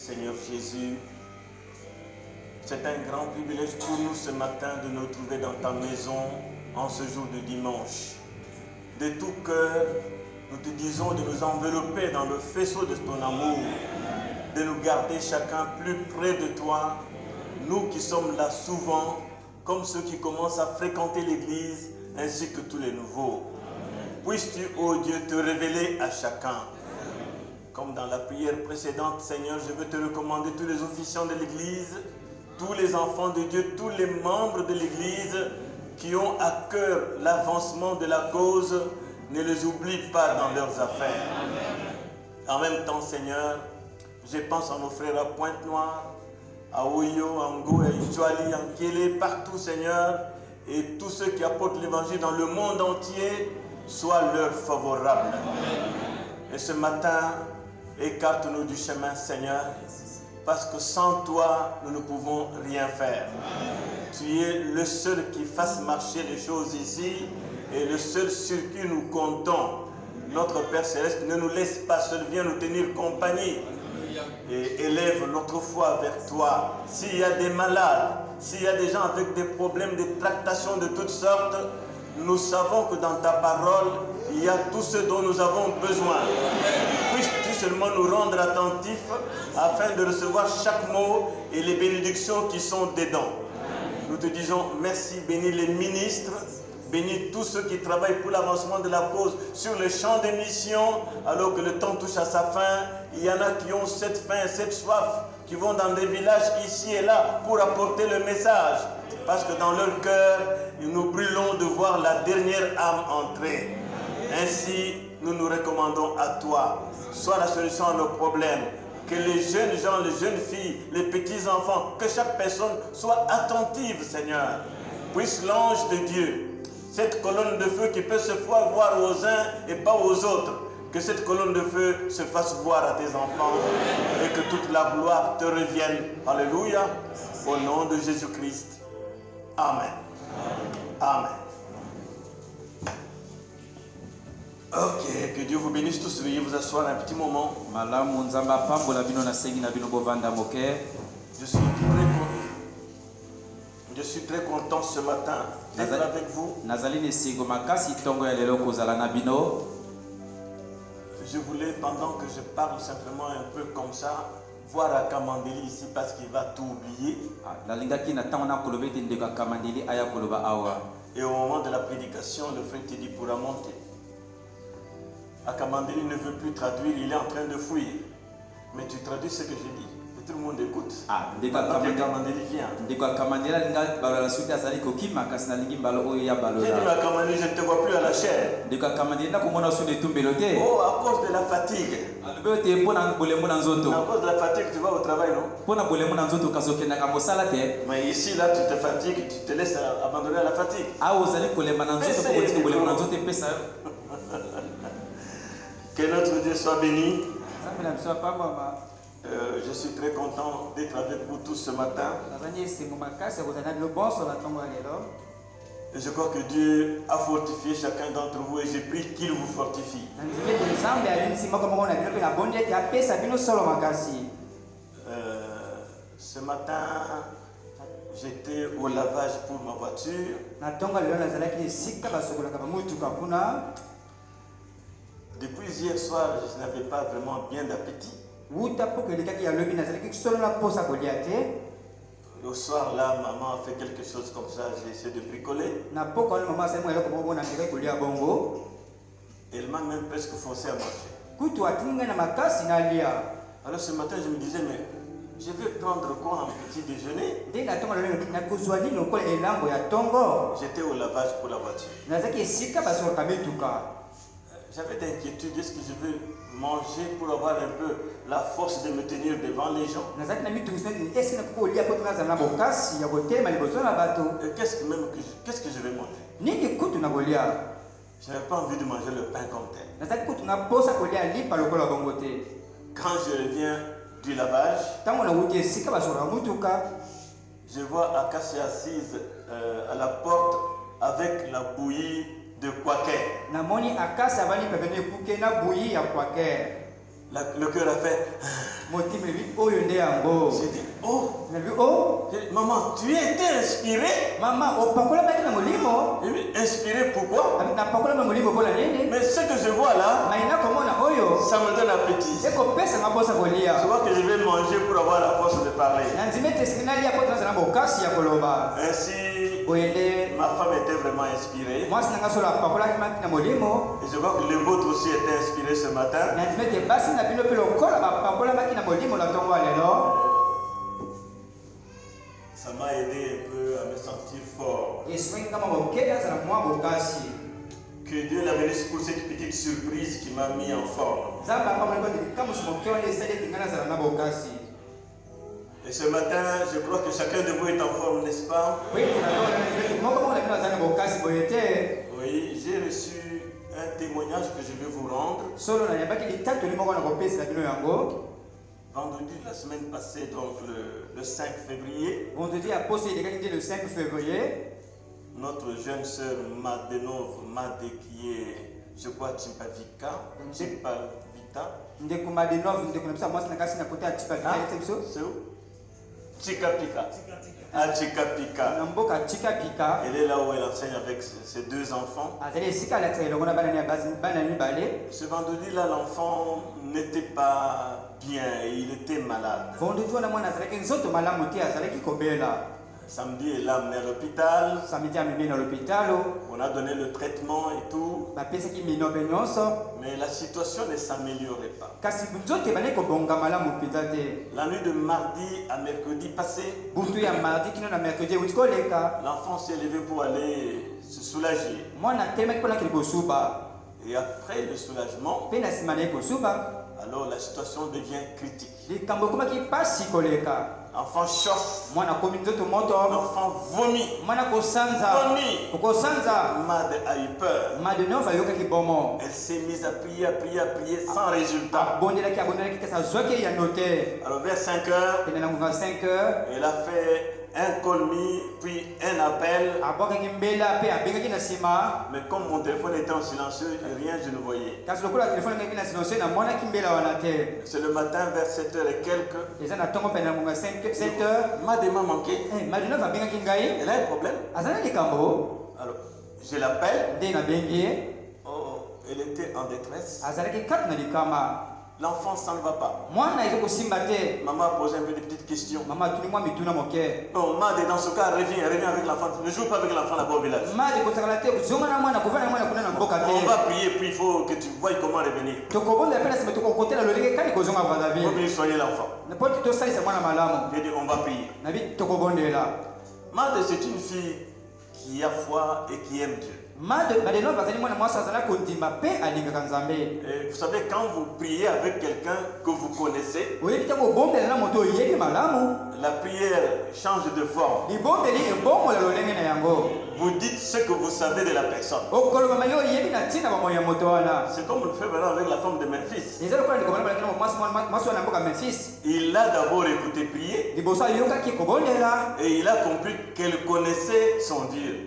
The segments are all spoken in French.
Seigneur Jésus, c'est un grand privilège pour nous ce matin de nous trouver dans ta maison en ce jour de dimanche. De tout cœur, nous te disons de nous envelopper dans le faisceau de ton amour, de nous garder chacun plus près de toi, nous qui sommes là souvent, comme ceux qui commencent à fréquenter l'église, ainsi que tous les nouveaux. Puisses-tu, ô Dieu, te révéler à chacun. Comme dans la prière précédente, Seigneur, je veux te recommander tous les officiants de l'église, tous les enfants de Dieu, tous les membres de l'église qui ont à cœur l'avancement de la cause, ne les oublie pas dans leurs affaires. En même temps, Seigneur, je pense à nos frères à Pointe-Noire, à Oyo, à Ngo, à Ituali, à Nkele, partout, Seigneur, et tous ceux qui apportent l'évangile dans le monde entier, soient leur favorables. Et ce matin, écarte-nous du chemin, Seigneur, parce que sans toi, nous ne pouvons rien faire. Tu es le seul qui fasse marcher les choses ici et le seul sur qui nous comptons. Notre Père Céleste, ne nous laisse pas seul, viens nous tenir compagnie et élève notre foi vers toi. S'il y a des malades, s'il y a des gens avec des problèmes, des tractations de toutes sortes, nous savons que dans ta parole, il y a tout ce dont nous avons besoin. Puisses-tu seulement nous rendre attentifs afin de recevoir chaque mot et les bénédictions qui sont dedans. Nous te disons merci, bénis les ministres, bénis tous ceux qui travaillent pour l'avancement de la cause sur le champ des missions, alors que le temps touche à sa fin. Il y en a qui ont cette faim, cette soif, qui vont dans des villages ici et là pour apporter le message. Parce que dans leur cœur, nous brûlons de voir la dernière âme entrer. Ainsi, nous nous recommandons à toi. Sois la solution à nos problèmes. Que les jeunes gens, les jeunes filles, les petits-enfants, que chaque personne soit attentive, Seigneur. Puisse l'ange de Dieu, cette colonne de feu qui peut se faire voir aux uns et pas aux autres, que cette colonne de feu se fasse voir à tes enfants et que toute la gloire te revienne. Alléluia. Au nom de Jésus-Christ. Amen. Amen. Ok, que Dieu vous bénisse tous. Veuillez vous asseoir un petit moment. Je suis très content ce matin d'être avec vous. Je voulais, pendant que je parle simplement un peu comme ça, voir à Kamandeli ici parce qu'il va tout oublier. Et au moment de la prédication, le frère Teddy pourra monter. Akamandeli ne veut plus traduire, il est en train de fuir. Mais tu traduis ce que je dis. Et tout le monde écoute. Akamandeli vient. J'ai dit Akamandeli, je ne te vois plus à la chair. Oh, à cause de la fatigue. À cause de la fatigue, tu vas au travail, non? Mais ici, là, tu te fatigues, tu te laisses abandonner à la fatigue. Que notre Dieu soit béni. Je suis très content d'être avec vous tous ce matin. Et je crois que Dieu a fortifié chacun d'entre vous et j'ai pris qu'il vous fortifie. Ce matin, j'étais au lavage pour ma voiture. Depuis hier soir, je n'avais pas vraiment bien d'appétit. Le soir là, maman a fait quelque chose comme ça, j'ai essayé de bricoler. Elle m'a même presque forcé à manger. Alors ce matin, je me disais, mais je vais prendre quoi en petit déjeuner? J'étais au lavage pour la voiture. J'avais d'inquiétude, est-ce que je vais manger pour avoir un peu la force de me tenir devant les gens? Qu'est-ce que je vais manger? Je n'avais pas envie de manger le pain comme tel. Quand je reviens du lavage, je vois Akassia assise à la porte avec la bouillie de Quaker. Le cœur a fait. J'ai dit, oh. J'ai dit, maman, tu étais inspiré. Inspiré pourquoi? Mais ce que je vois là, ça me donne appétit. Je vois que je vais manger pour avoir la force de parler. Ainsi, ma femme était vraiment inspirée. Et je vois que le vôtre aussi était inspiré ce matin. Ça m'a aidé un peu à me sentir fort. Que Dieu l'a béni pour cette petite surprise qui m'a mis en forme. Et ce matin, je crois que chacun de vous est en forme, n'est-ce pas? Oui, j'ai reçu un témoignage que je vais vous rendre. Vendredi, la semaine passée, donc le 5 février. Notre jeune sœur Made qui est, je crois, Chimpavita. C'est où? Chikapika. À Chikapika. Elle est là où elle enseigne avec ses deux enfants. Ce vendredi-là, l'enfant n'était pas bien, il était malade. Samedi, elle l'a amené à l'hôpital. On a donné le traitement et tout. Mais la situation ne s'améliorait pas. La nuit de mardi à mercredi passé, l'enfant s'est levé pour aller se soulager. Et après le soulagement, alors la situation devient critique. L'enfant chauffe. L'enfant vomit. Mad a eu peur. Elle s'est mise à prier sans résultat. Alors vers 5 heures, elle a fait un colmi, puis un appel. Mais comme mon téléphone était en silencieux, rien je ne voyais. C'est le matin vers 7h et quelques. Ma m'a manqué. Elle a un problème. Alors, je l'appelle. Oh, elle était en détresse. L'enfant, ça ne va pas. Maman a posé un peu de petites questions. Non, Mad, dans ce cas, reviens avec l'enfant. Ne joue pas avec l'enfant là-bas au village. On va prier, puis il faut que tu vois comment revenir. Il faut que soyez l'enfant. J'ai dit, on va prier. Mad, c'est une fille qui a foi et qui aime Dieu. Et vous savez, quand vous priez avec quelqu'un que vous connaissez, la prière change de forme. Vous dites ce que vous savez de la personne. C'est comme on le fait maintenant avec la femme de Memphis. Il a d'abord écouté prier et il a compris qu'elle connaissait son Dieu.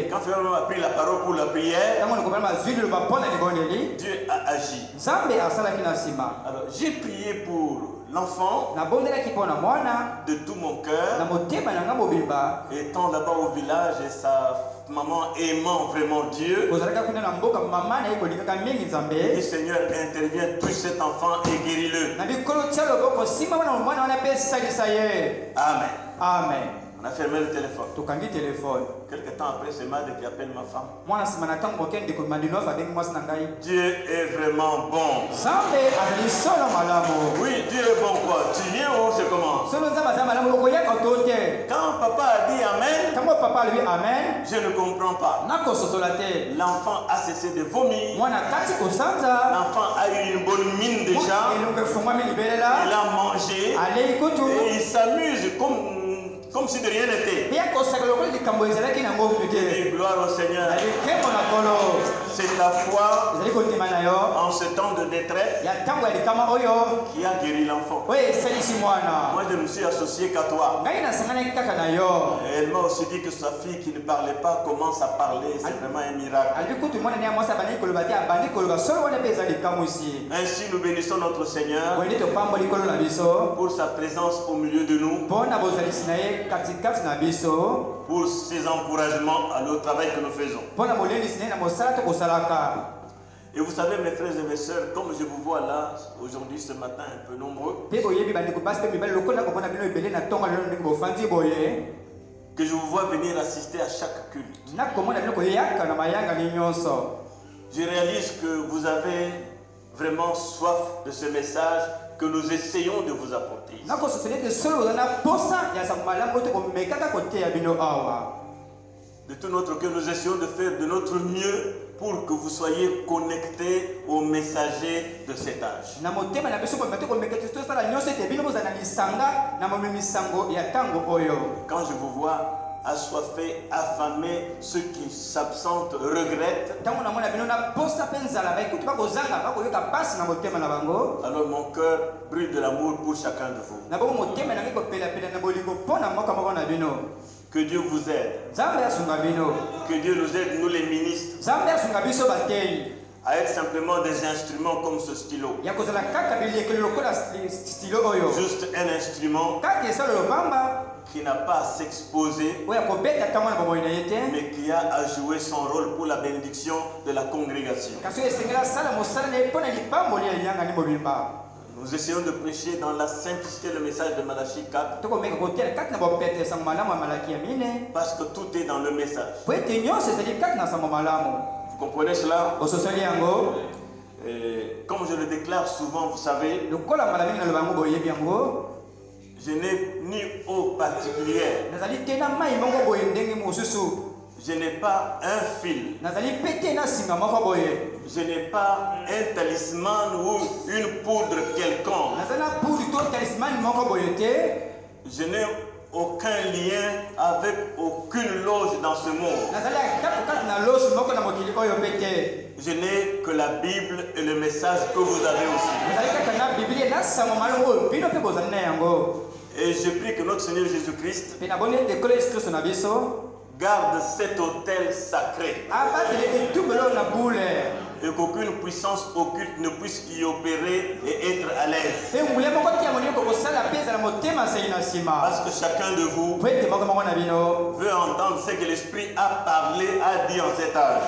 Quand Pharaon a pris la parole pour la prière, Dieu a agi. Alors j'ai prié pour l'enfant de tout mon cœur, étant là-bas au village et sa maman aimant vraiment Dieu. Et Seigneur, intervient, touche cet enfant et guéris-le. Amen. Amen. On a fermé le téléphone. Quelque temps après, c'est Mad qui appelle ma femme. Dieu est vraiment bon. Oui, Dieu est bon quoi? Tu viens où? C'est comment? Quand papa a dit Amen, je ne comprends pas. L'enfant a cessé de vomir. L'enfant a eu une bonne mine déjà. Il a mangé. Et il s'amuse comme si de rien n'était. Et Gloire au Seigneur. C'est ta foi en ce temps de détresse qui a guéri l'enfant. Moi, je me suis associé qu'à toi. Et elle m'a aussi dit que sa fille qui ne parlait pas commence à parler. C'est vraiment un miracle. Ainsi, nous bénissons notre Seigneur pour sa présence au milieu de nous, pour ses encouragements au travail que nous faisons. Et vous savez, mes frères et mes sœurs, comme je vous vois là, aujourd'hui, ce matin, un peu nombreux, que je vous vois venir assister à chaque culte. Je réalise que vous avez vraiment soif de ce message que nous essayons de vous apporter. De tout notre cœur, nous essayons de faire de notre mieux pour que vous soyez connectés aux messagers de cet âge. Quand je vous vois assoiffés, affamés, ceux qui s'absentent regrettent, alors mon cœur brûle de l'amour pour chacun de vous. Que Dieu vous aide. Que Dieu nous aide, nous les ministres, à être simplement des instruments comme ce stylo. Juste un instrument qui n'a pas à s'exposer, mais qui a à jouer son rôle pour la bénédiction de la congrégation. Nous essayons de prêcher dans la simplicité le message de Malachie 4, parce que tout est dans le message. Vous comprenez cela? Et comme je le déclare souvent, vous savez, je n'ai ni eau particulière. Je n'ai pas un fil. Je n'ai pas un talisman ou une poudre quelconque. Je n'ai aucun lien avec aucune loge dans ce monde. Je n'ai que la Bible et le message que vous avez aussi. Et je prie que notre Seigneur Jésus-Christ garde cet autel sacré et qu'aucune puissance occulte ne puisse y opérer et être à l'aise. Parce que chacun de vous veut entendre ce que l'Esprit a parlé, a dit en cet âge.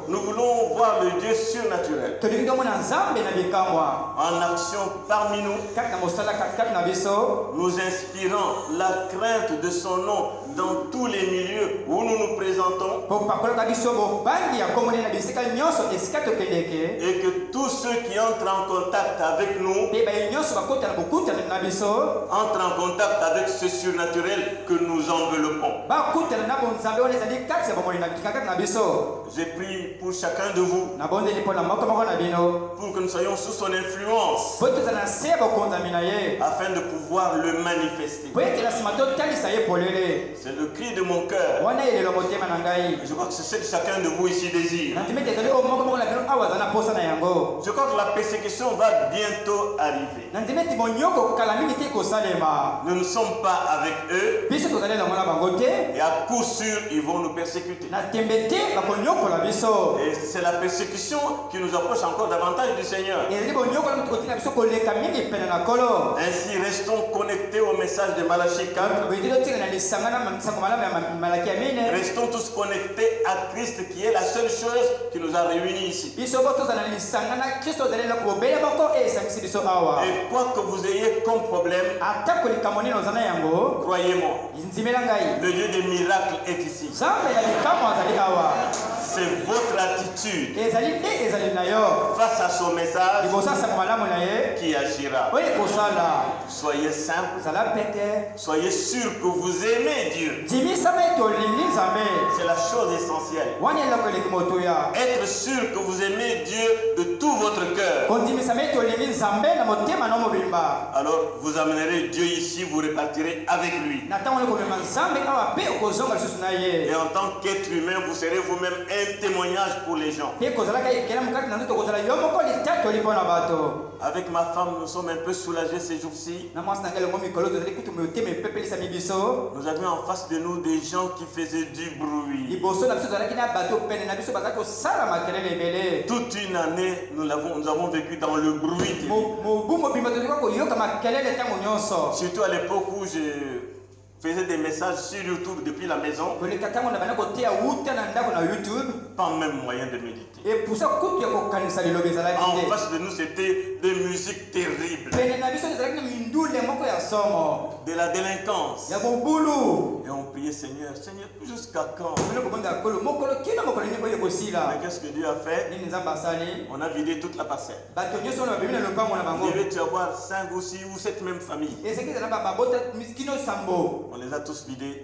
Nous voulons voir le Dieu surnaturel en action parmi nous, nous inspirant la crainte de son nom dans tous les milieux où nous nous présentons, et que tous ceux qui entrent en contact avec nous entrent en contact avec ce surnaturel que nous enveloppons. Je prie pour chacun de vous, pour que nous soyons sous son influence, afin de pouvoir le manifester. C'est le cri de mon cœur. Je crois que c'est ce que chacun de vous ici désire. Je crois que la persécution va bientôt arriver. Nous ne sommes pas avec eux, et à coup sûr ils vont nous persécuter. Et c'est la persécution qui nous approche encore davantage du Seigneur. Ainsi restons connectés au message de Malachie 4. Restons tous connectés à Christ, qui est la seule chose qui nous a réunis ici. Et quoi que vous ayez comme problème, croyez-moi, le Dieu des miracles est ici. C'est votre attitude face à son message qui agira. Soyez simple, soyez sûr que vous aimez Dieu. C'est la chose essentielle. Être sûr que vous aimez Dieu de tout votre cœur. Alors vous amènerez Dieu ici, vous répartirez avec lui. Et en tant qu'être humain, vous serez vous-même un témoignage pour les gens. Avec ma femme, nous sommes un peu soulagés ces jours-ci. Nous avions en face de nous des gens qui faisaient du bruit. Toute une année, nous avons vécu dans le bruit. Surtout à l'époque où je faisais des messages sur YouTube depuis la maison. Pas même moyen de méditer. En face de nous, c'était des musiques terribles. De la délinquance. Et on priait Seigneur, Seigneur, jusqu'à quand? Mais qu'est-ce que Dieu a fait? On a vidé toute la parcelle. Il devait y avoir 5 ou 6 ou 7 mêmes familles. On les a tous vidés.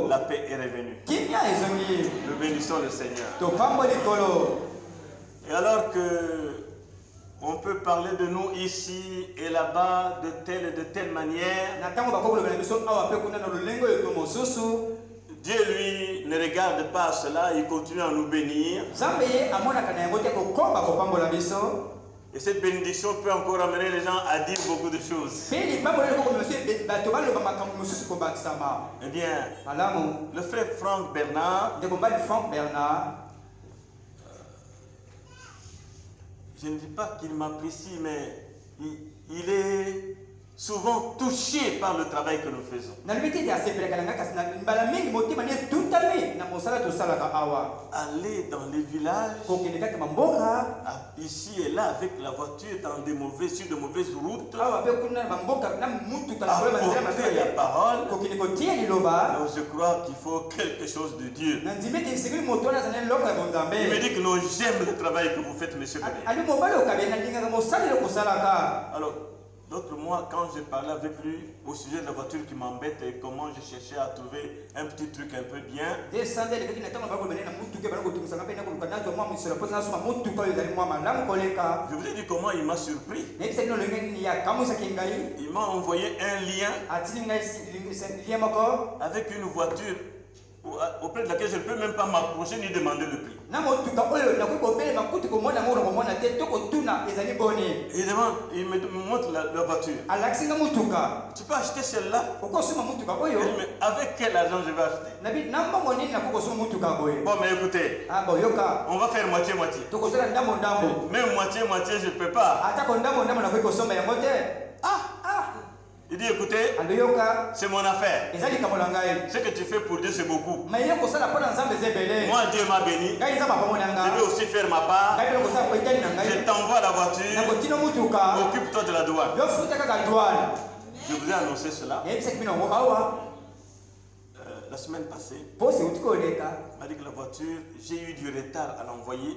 La paix est revenue. Nous bénissons le Seigneur. Et alors que on peut parler de nous ici et là-bas de telle et de telle manière, Dieu lui ne regarde pas cela, il continue à nous bénir. Et cette bénédiction peut encore amener les gens à dire beaucoup de choses. Eh bien, le frère Franck Bernard, je ne dis pas qu'il m'apprécie, mais il est souvent touché par le travail que nous faisons. Aller dans les villages, ici et là avec la voiture dans de mauvaises routes, apporter la parole. Alors je crois qu'il faut quelque chose de Dieu. Il me dit que non, j'aime le travail que vous faites, monsieur Kabé. Alors, l'autre mois, quand je parlais avec lui au sujet de la voiture qui m'embête et comment je cherchais à trouver un petit truc un peu bien, je vous ai dit comment il m'a surpris. Il m'a envoyé un lien avec une voiture auprès de laquelle je ne peux même pas m'approcher ni demander le prix. Il me montre la voiture. Tu peux acheter celle-là? Mais avec quel argent je vais acheter? Bon, mais écoutez, on va faire moitié-moitié. Même moitié-moitié, je ne peux pas. Il dit, écoutez, c'est mon affaire. Ce que tu fais pour Dieu, c'est beaucoup. Moi, Dieu m'a béni. Je vais aussi faire ma part. Je t'envoie la voiture. Occupe-toi de la douane. Je vous ai annoncé cela. La semaine passée, il m'a dit que la voiture, j'ai eu du retard à l'envoyer.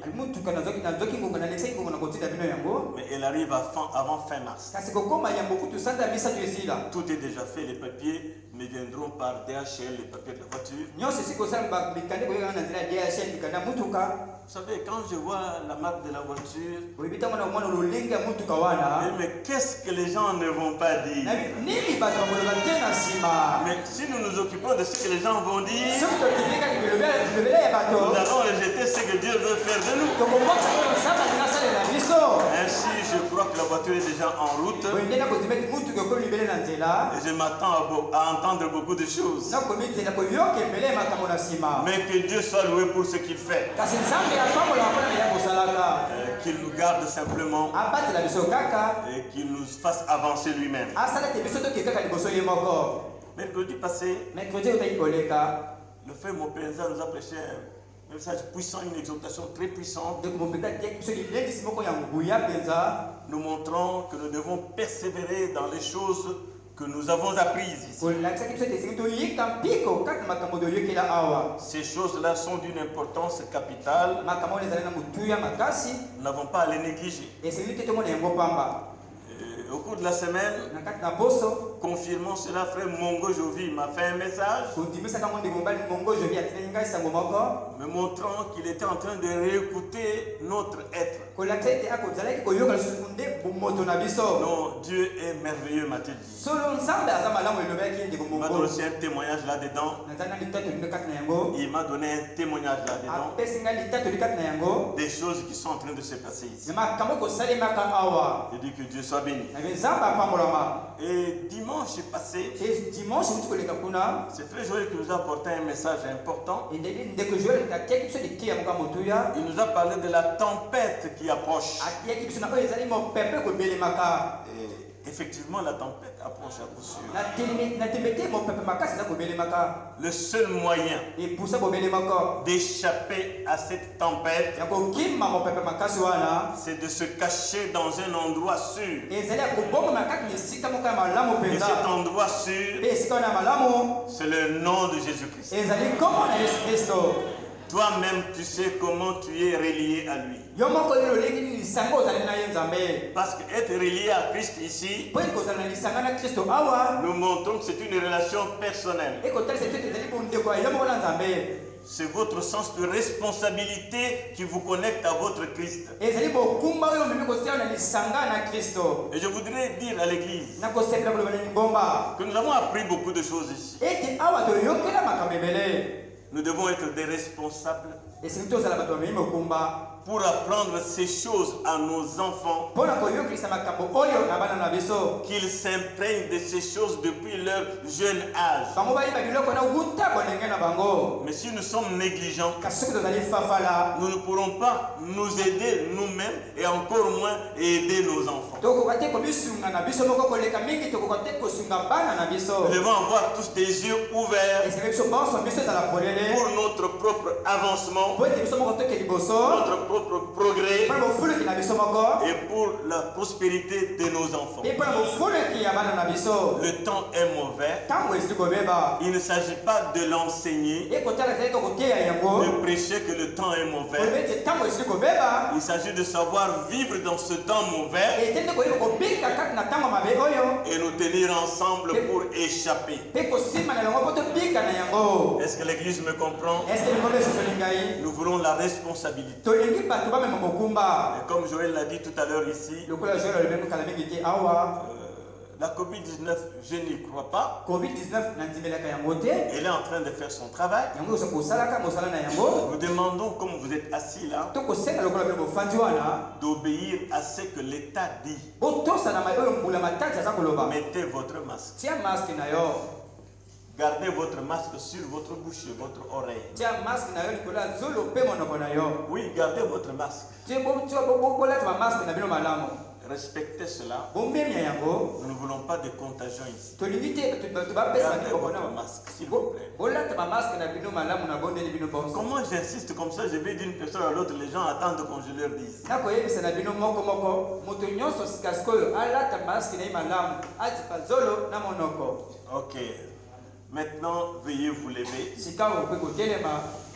Mais elle arrive avant fin mars. Tout est déjà fait, les papiers me viendront par DHL, les papiers de la voiture. Vous savez, quand je vois la marque de la voiture, mais qu'est-ce que les gens ne vont pas dire? Mais si nous nous occupons de ce que les gens vont dire, nous allons rejeter ce que Dieu veut faire de nous. Ainsi, je crois que la voiture est déjà en route. Et je m'attends à entendre beaucoup de choses. Mais que Dieu soit loué pour ce qu'il fait. Qu'il nous garde simplement et qu'il nous fasse avancer lui-même. Mercredi passé, le frère Mopenza nous a prêché un message puissant, une exhortation très puissante. Nous montrons que nous devons persévérer dans les choses que nous avons apprises ici. Ces choses-là sont d'une importance capitale. Nous n'avons pas à les négliger. Au cours de la semaine, confirmant cela, frère Mongo Jovi m'a fait un message me montrant qu'il était en train de réécouter notre être. Non, Dieu est merveilleux, m'a-t-il dit. Il m'a donné aussi un témoignage là-dedans. Il m'a donné un témoignage là-dedans. Des choses qui sont en train de se passer ici. Je dis que Dieu soit béni. Et dimanche passé, c'est Frère Joël qui nous a apporté un message important. Il nous a parlé de la tempête qui approche. Et effectivement, la tempête approche à coup sûr. Le seul moyen d'échapper à cette tempête, c'est de se cacher dans un endroit sûr. Et cet endroit sûr, c'est le nom de Jésus-Christ. Toi-même, tu sais comment tu es relié à lui. Parce qu'être relié à Christ ici, nous montrons que c'est une relation personnelle. C'est votre sens de responsabilité qui vous connecte à votre Christ. Et je voudrais dire à l'église que nous avons appris beaucoup de choses ici. Nous devons être des responsables pour apprendre ces choses à nos enfants, qu'ils s'imprègnent de ces choses depuis leur jeune âge. Mais si nous sommes négligents, nous ne pourrons pas nous aider nous-mêmes et encore moins aider nos enfants. Nous devons avoir tous des yeux ouverts pour notre propre avancement, notre propre progrès et pour la prospérité de nos enfants. Le temps est mauvais. Il ne s'agit pas de l'enseigner, de prêcher que le temps est mauvais. Il s'agit de savoir vivre dans ce temps mauvais et nous tenir ensemble pour échapper. Est-ce que l'église me comprend? Nous voulons la responsabilité. Et comme Joël l'a dit tout à l'heure ici, la COVID-19, je n'y crois pas. Elle est en train de faire son travail. Nous demandons, comme vous êtes assis là, d'obéir à ce que l'État dit. Mettez votre masque. Gardez votre masque sur votre bouche et votre oreille. Oui, gardez votre masque. Respectez cela. Nous ne voulons pas de contagion ici. Gardez votre masque, s'il vous plaît. Comment j'insiste comme ça, je vais d'une personne à l'autre, les gens attendent qu'on je leur dise. Ok. Maintenant, veuillez vous lever.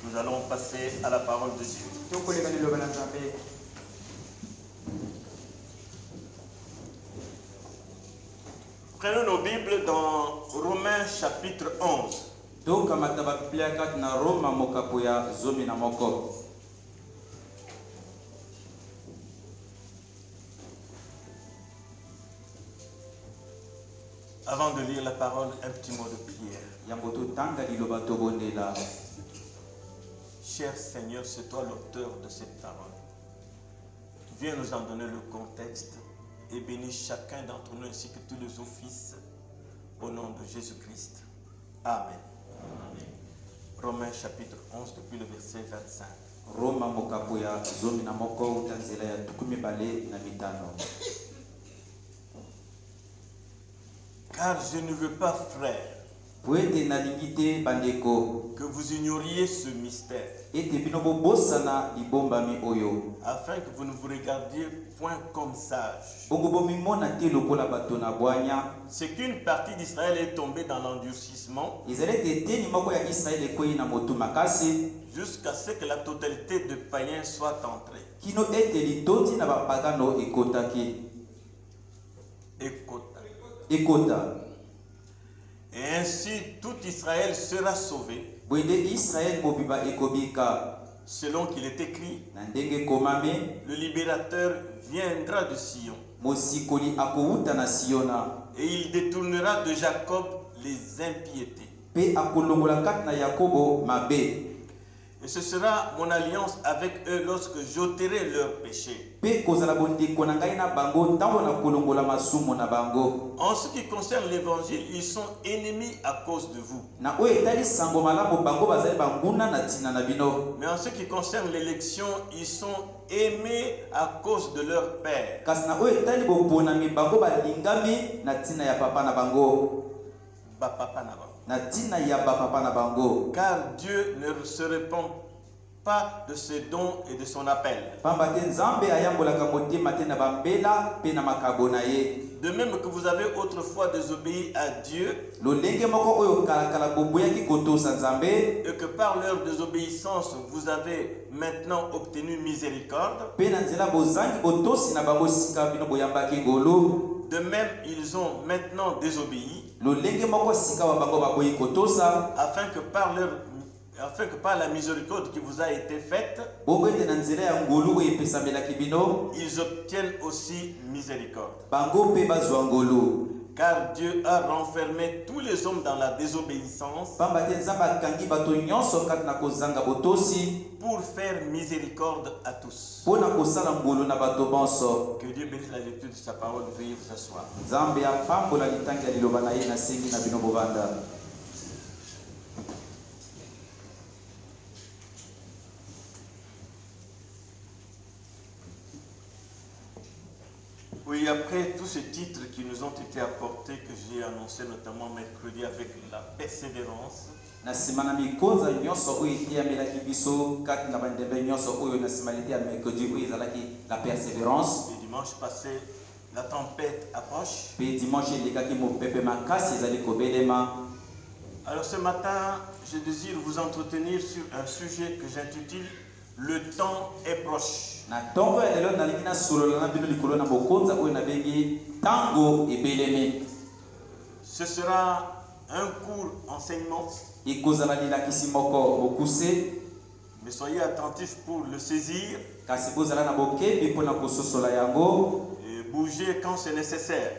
Nous allons passer à la parole de Dieu. Prenons nos Bibles dans Romains chapitre 11. Avant de lire la parole, un petit mot de prière. Cher Seigneur, c'est toi l'auteur de cette parole. Viens nous en donner le contexte et bénis chacun d'entre nous ainsi que tous les offices au nom de Jésus-Christ. Amen. Amen. Romains chapitre 11 depuis le verset 25. Car je ne veux pas, frère, que vous ignoriez ce mystère, afin que vous ne vous regardiez point comme sages. C'est qu'une partie d'Israël est tombée dans l'endurcissement jusqu'à ce que la totalité de païens soit entrée. Et ainsi tout Israël sera sauvé. selon qu'il est écrit, le libérateur viendra de Sion. Et il détournera de Jacob les impiétés. Et ce sera mon alliance avec eux lorsque j'ôterai leurs péchés. En ce qui concerne l'évangile, ils sont ennemis à cause de vous. Mais en ce qui concerne l'élection, ils sont aimés à cause de leur père. Car Dieu ne se répand pas de ses dons et de son appel. De même que vous avez autrefois désobéi à Dieu, et que par leur désobéissance vous avez maintenant obtenu miséricorde, de même ils ont maintenant désobéi, afin que par la miséricorde qui vous a été faite, ils obtiennent aussi miséricorde. Car Dieu a renfermé tous les hommes dans la désobéissance pour faire miséricorde à tous. Que Dieu bénisse la lecture de sa parole. Veuillez vous asseoir. Oui, après tous ces titres qui nous ont été apportés, que j'ai annoncé notamment mercredi avec la persévérance, et dimanche passé, la tempête approche. Alors ce matin, je désire vous entretenir sur un sujet que j'intitule « Le temps est proche ». Ce sera un court enseignement, mais soyez attentifs pour le saisir et bouger quand c'est nécessaire.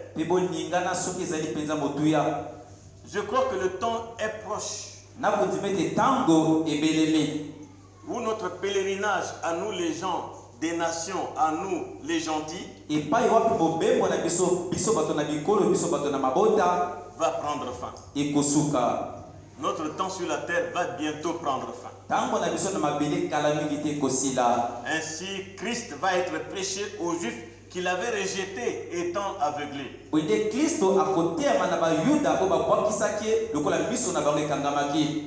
Je crois que le temps est proche, où notre pèlerinage à nous les gens des nations, à nous les gentils, va prendre fin. Notre temps sur la terre va bientôt prendre fin. Ainsi, Christ va être prêché aux Juifs qu'il avait rejetés étant aveuglés.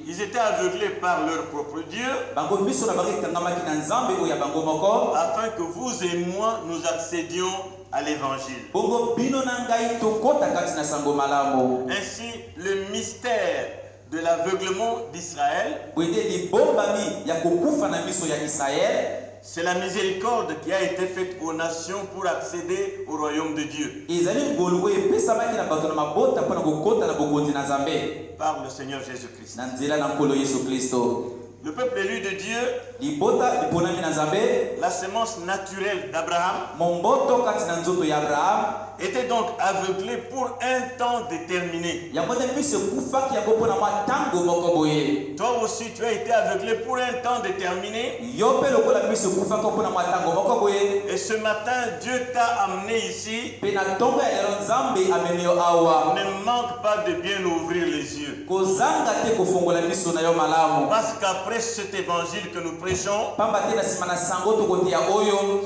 Ils étaient aveuglés par leur propre Dieu, afin que vous et moi nous accédions à l'évangile. Ainsi, le mystère de l'aveuglement d'Israël, c'est la miséricorde qui a été faite aux nations pour accéder au royaume de Dieu. Par le Seigneur Jésus-Christ. Le peuple élu de Dieu, la sémence naturelle d'Abraham, était donc aveuglé pour un temps déterminé. Toi aussi, tu as été aveuglé pour un temps déterminé. Et ce matin, Dieu t'a amené ici. Ne manque pas de bien ouvrir les yeux. Parce qu'après cet évangile que nous prêchons,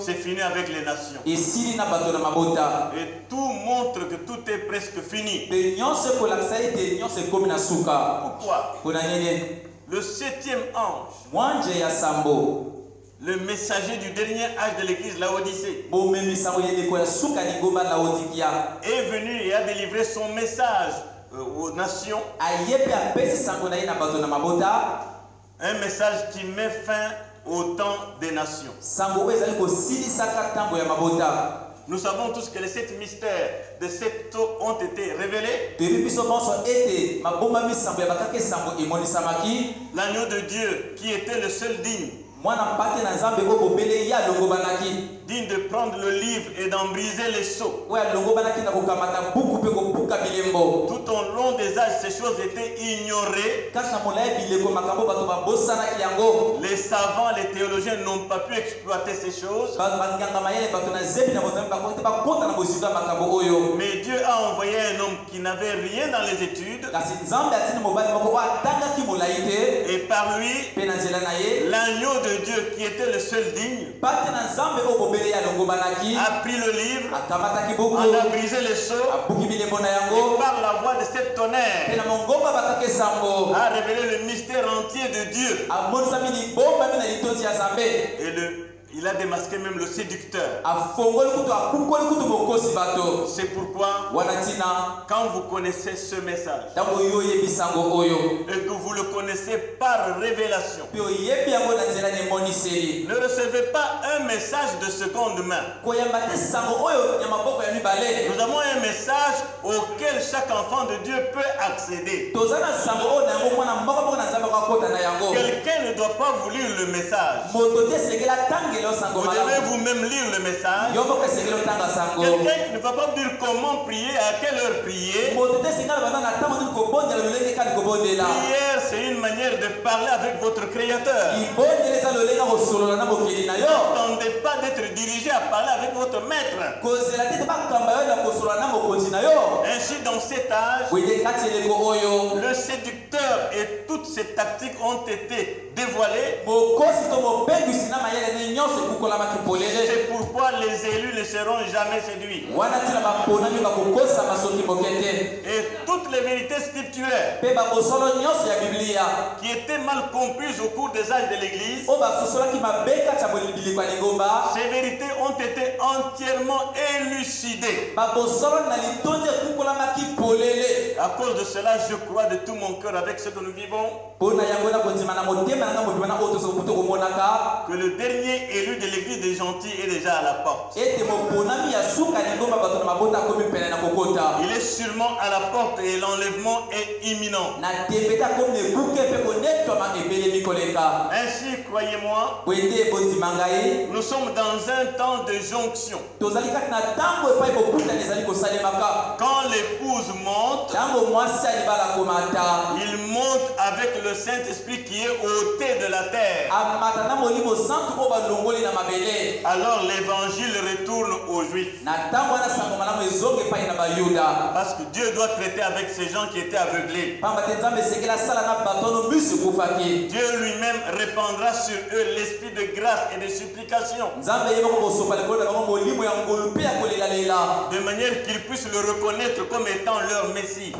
c'est fini avec les nations. Et tout montre que tout est presque fini. Pourquoi? Le 7e ange, le messager du dernier âge de l'église Laodicée, est venu et a délivré son message aux nations. Un message qui met fin au temps des nations. Nous savons tous que les 7 mystères de 7 eaux ont été révélés. L'agneau de Dieu qui était le seul digne digne de prendre le livre et d'en briser les sceaux. Tout au long des âges, ces choses étaient ignorées. Les savants, les théologiens n'ont pas pu exploiter ces choses. Mais Dieu a envoyé un homme qui n'avait rien dans les études. Et par lui, l'agneau de Dieu qui était le seul digne a pris le livre, en a brisé les sceaux, et par la voix de cette tonnerre a révélé le mystère entier de Dieu. Et il a démasqué même le séducteur. C'est pourquoi, quand vous connaissez ce message, et que vous le connaissez par révélation, ne recevez pas un message de seconde main. Nous avons un message auquel chaque enfant de Dieu peut accéder. Quelqu'un ne doit pas vous lire le message. Vous devez vous-même lire le message. Quelqu'un qui ne va pas vous dire comment prier, à quelle heure prier. Prière, c'est une manière de parler avec votre Créateur. N'attendez pas d'être dirigé à parler avec votre maître. Ainsi, dans cet âge, le séducteur et toutes ses tactiques ont été dévoilées. C'est pourquoi les élus ne seront jamais séduits. Et toutes les vérités scripturaires qui étaient mal comprises au cours des âges de l'Église, ces vérités ont été entièrement élucidées. À cause de cela, je crois de tout mon cœur avec ce que nous vivons que le dernier élu de l'église des gentils est déjà à la porte. Il est sûrement à la porte et l'enlèvement est imminent. Ainsi, croyez-moi, nous sommes dans un temps de jonction. Quand l'épouse monte, il monte avec le Saint-Esprit qui est ôté de la terre. Alors l'évangile retourne aux Juifs. Parce que Dieu doit traiter avec ces gens qui étaient aveuglés. Dieu lui-même répandra sur eux l'esprit de grâce et de supplication, de manière qu'ils puissent le reconnaître comme étant leur Messie.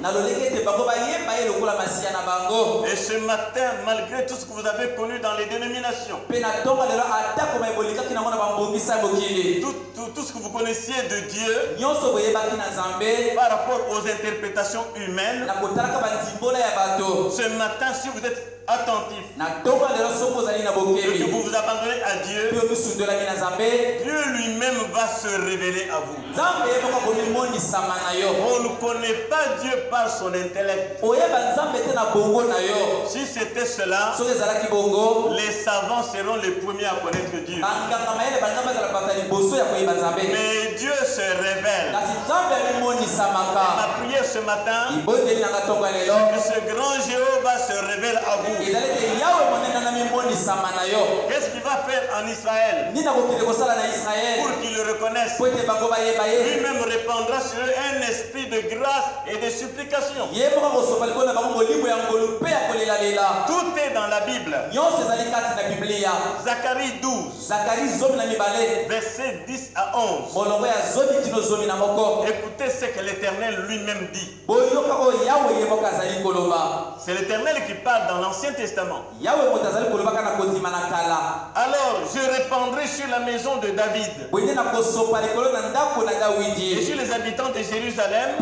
Et ce matin, malgré tout ce que vous avez connu dans les dénominations, tout ce que vous connaissiez de Dieu par rapport aux interprétations humaines, ce matin, si vous êtes attentif et que vous vous abandonnez à Dieu, Dieu lui-même va se révéler à vous. On ne connaît pas Dieu par son intellect. Si c'était cela, les savants seront les premiers à connaître Dieu. Mais Dieu se révèle. Ma prière ce matin, que ce grand Jéhovah se révèle à vous. Qu'est-ce qu'il va faire en Israël pour qu'ils le reconnaissent? Lui-même répandra sur eux un esprit de grâce et de supplication. Tout est dans la Bible. Zacharie 12, versets 10 à 11. Écoutez ce que l'Éternel lui-même dit. C'est l'Éternel qui parle dans l'Ancien Testament. Alors je répandrai sur la maison de David et sur les habitants de Jérusalem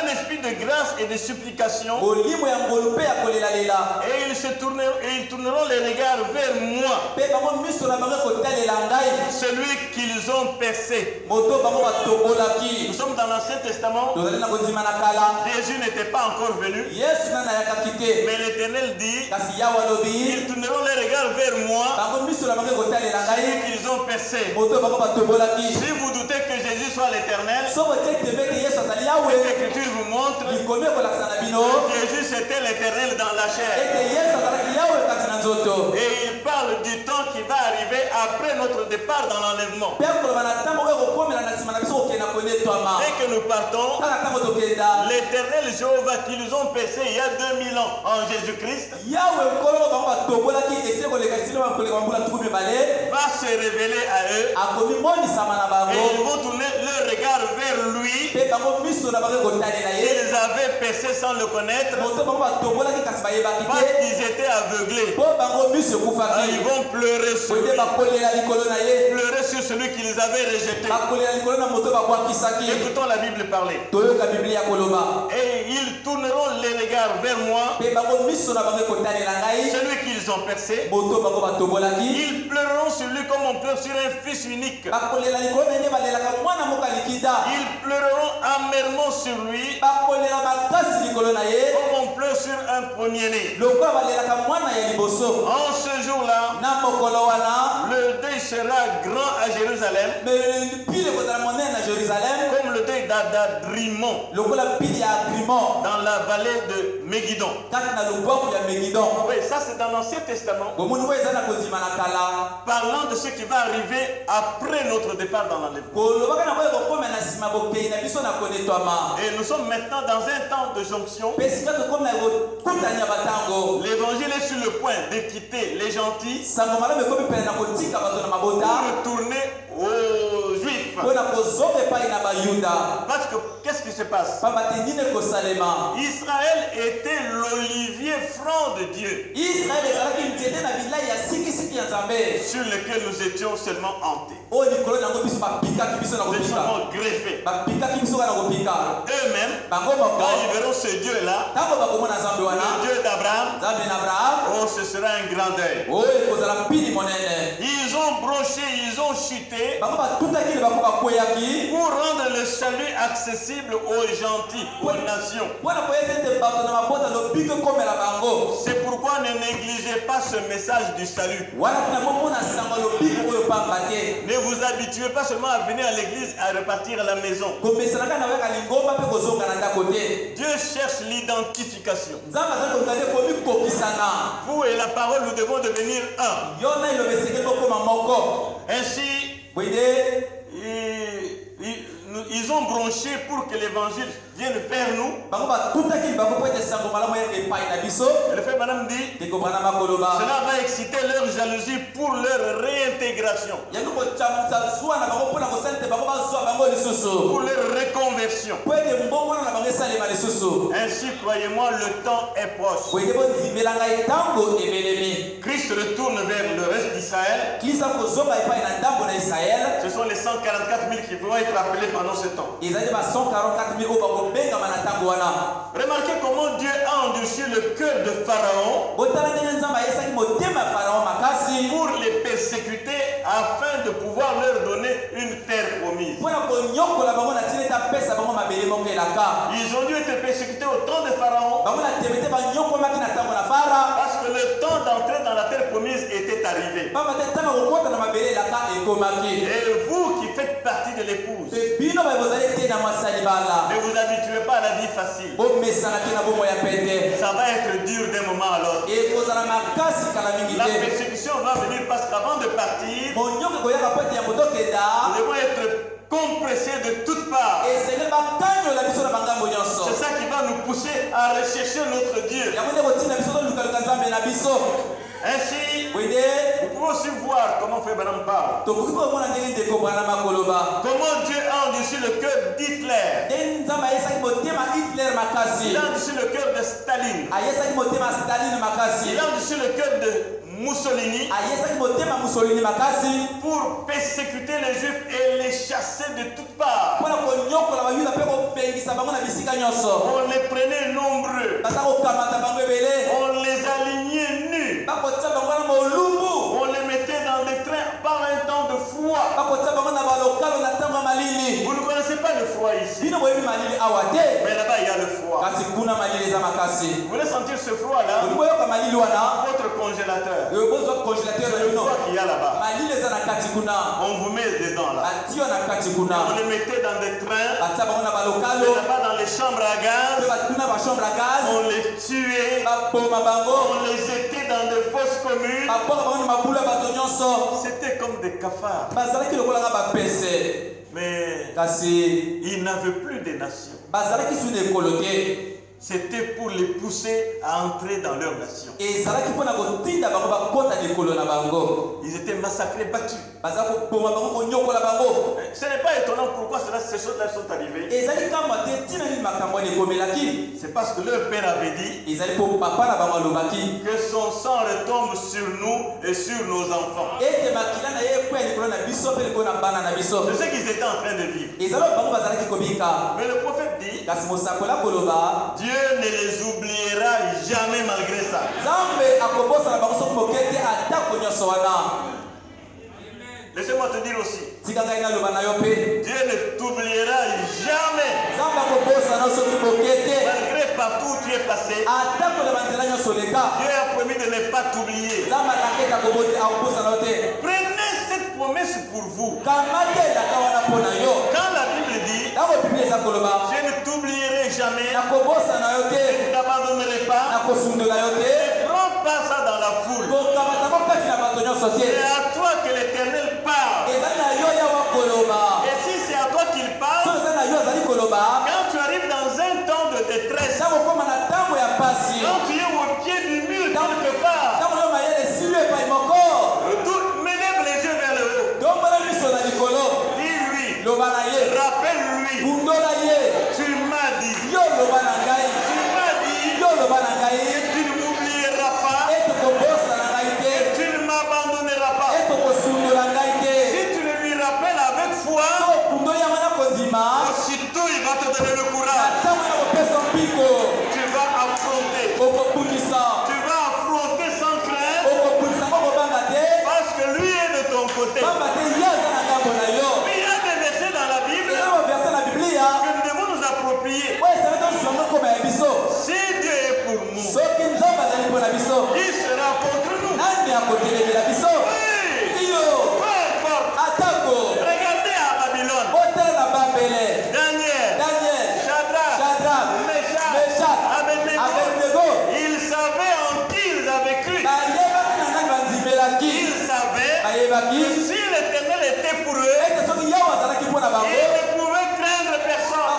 un esprit de grâce et de supplication, et ils tourneront les regards vers moi, celui qu'ils ont percé. Nous sommes dans l'Ancien Testament. Jésus n'était pas encore venu, mais l'Éternel dit ils tourneront les regards regard vers moi, celui qu'ils ont percé. Si vous doutez que Jésus soit l'Éternel, l'Écriture vous montre que Jésus c'était l'Éternel dans la chair. Et il parle du temps qui va arriver après notre départ dans l'enlèvement. Dès que nous partons, l'Éternel Jéhovah qui nous ont percé il y a 2000 ans en Jésus-Christ va se révéler à eux et ils vont tourner leur regard vers lui. Ils avaient percé sans le connaître parce qu'ils étaient aveuglés. Ils vont pleurer sur lui. Pleurer sur celui qui les avait rejetés. Écoutons la Bible parler. Et ils tourneront les regards vers moi, celui qu'ils ont percé. Ils pleureront sur lui comme on pleure sur un fils unique. Ils pleureront amèrement sur lui comme on pleure sur un premier-né. En ce jour-là, le deuil sera grand à Jérusalem, comme le deuil d'Adrimon dans la vallée de Megiddo. Oui, ça c'est dans l'Ancien Testament, parlant de ce qui va arriver après notre départ dans l'enlèvement. Et nous sommes maintenant dans un temps de jonction. L'évangile est sur le point de quitter les gentils pour retourner aux Juifs. Parce que qu'est-ce qui se passe? Israël était l'olivier franc de Dieu sur lequel nous étions seulement hantés. Seulement greffés. Eux-mêmes, quand ils verront ce Dieu-là, le Dieu d'Abraham, oh, ce sera un grand deuil. Ils ont broché, ils ont chuté pour rendre le salut accessible aux gentils, aux nations. C'est pourquoi ne négligez pas ce message du salut. Ne vous habituez pas seulement à venir à l'église à repartir à la maison. Dieu cherche l'identification. Vous et la parole, nous devons devenir un. Ainsi, ils ont bronché pour que l'évangile vienne vers nous. Et le frère Madame dit, cela va exciter leur jalousie pour leur réintégration, pour leur reconversion. Ainsi, croyez-moi, le temps est proche. Christ retourne vers le reste d'Israël. Ce sont les 144 000 qui vont être appelés pendant ce temps. Remarquez comment Dieu a endurci le cœur de Pharaon pour les persécuter afin de pouvoir leur donner une terre promise. Ils ont dû être persécutés au temps de Pharaon parce que le temps d'entrer dans la terre promise était arrivé. Et vous qui faites partie de l'épouse, ne vous habituez pas à la vie facile. Ça va être dur d'un moment à l'autre. La persécution va venir parce qu'avant de partir, nous devons être compressés de toutes parts. C'est ça qui va nous pousser à rechercher notre Dieu. Ainsi, vous pouvez aussi voir comment Frère Branham parle. Comment Dieu a endurci le cœur d'Hitler. Il a endurci le cœur de Staline. Il a endurci le cœur de Mussolini pour persécuter les Juifs et les chasser de toutes parts. On les prenait nombreux. On les alignait nus. On les mettait dans des trains par un temps de froid. Vous ne connaissez pas le froid ici. Mais là-bas il y a le froid. Vous voulez sentir ce froid là? Votre congélateur. a là-bas. On vous met dedans là. On les mettait dans des trains, là-bas dans les chambres à gaz. On les tuait, on les jetait dans des fosses communes. C'était comme des cafards. Mais ils n'avaient plus de nation. C'était pour les pousser à entrer dans leur nation. Ils étaient massacrés, battus. Ce n'est pas étonnant pourquoi ces choses-là sont arrivées. C'est parce que leur père avait dit que son sang retombe sur nous et sur nos enfants. C'est ce qu'ils étaient en train de vivre. Mais le prophète dit, Dieu ne les oubliera jamais malgré ça. Laissez-moi te dire aussi, Dieu ne t'oubliera jamais. Malgré partout où tu es passé, Dieu a promis de ne pas t'oublier. Prenez cette promesse pour vous. Quand la Bible dit, je ne t'oublierai jamais, je ne t'abandonnerai pas, ne prends pas ça dans la foule. C'est à toi que l'Éternel parle. Et si c'est à toi qu'il parle, quand tu arrives dans un temps de détresse, quand tu es au pied du mur quelque part, m'élève les yeux vers le haut. Dis-lui, rappelle-lui, tu m'as dit, que tu ne m'oublieras pas, et tu ne m'abandonneras pas. Si tu le lui rappelles avec foi, aussitôt il va te donner le courage. Tu vas affronter. Tu vas affronter sans crainte, parce que lui est de ton côté. Il y a des versets dans la Bible que nous devons nous approprier. Si Dieu est pour nous, qui sera contre nous? Oui. Peu importe. Regardez à Babylone. Daniel, Shadrach, Meshach, Abednego. Ils savaient en qui ils avaient cru. Ils savaient que si l'Éternel était pour eux, ils ne pouvaient craindre personne.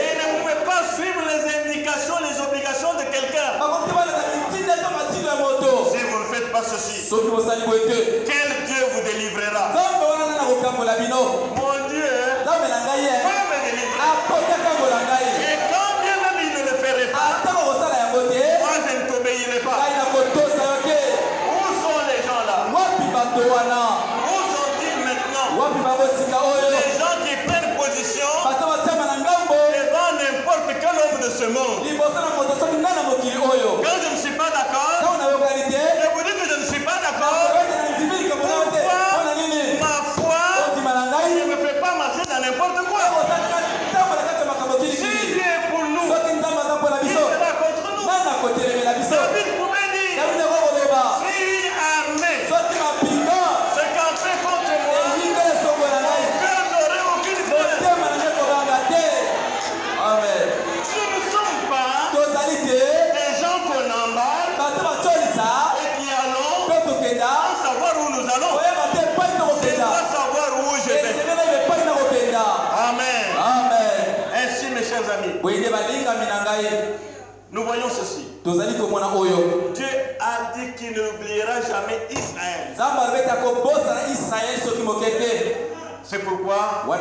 Ils ne pouvaient pas suivre les indications, les obligations de quelqu'un. Si vous ne faites pas ceci, quel Dieu vous délivrera? Mon Dieu va me délivrer. Et quand bien même il ne le ferait pas, moi je ne t'obéirai pas. Où sont les gens là? Où sont-ils maintenant? Les gens qui prennent position devant n'importe quel homme de ce monde. Quand je ne suis pas d'accord, je vous dis que je ne suis pas d'accord. Ma foi ne me fait pas marcher dans n'importe quoi. Si Dieu est pour nous, qui sera contre nous? David pouvait dire, si une armée se campait contre moi, mon cœur n'aurait aucune crainte. Nous ne sommes pas des gens qu'on embarque et qui allons sans savoir où nous allons. Je dois savoir où je vais. Amen. Ainsi, mes chers amis, nous voyons ceci. Dieu a dit qu'il n'oubliera jamais Israël. C'est pourquoi il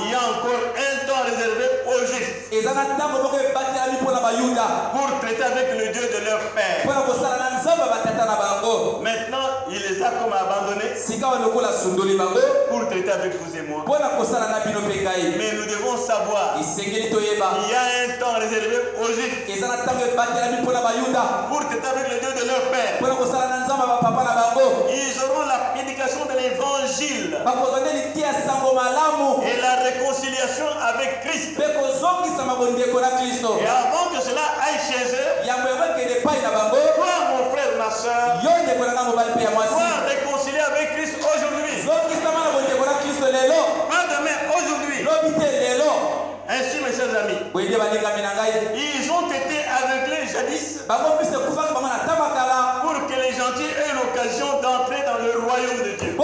y a encore un temps réservé aux Juifs pour traiter avec le Dieu de leur père. Maintenant, il les a comme abandonnés pour traiter avec vous et moi. Mais nous devons savoir qu'il y a un temps réservé aux Juifs pour traiter avec le Dieu de leur père. Ils auront la prédication de l'évangile et la réconciliation avec Christ. Et avant que cela aille chez eux, toi mon frère, ma soeur, toi Ils ont été aveuglés jadis pour que les gentils aient l'occasion d'entrer dans le royaume de Dieu.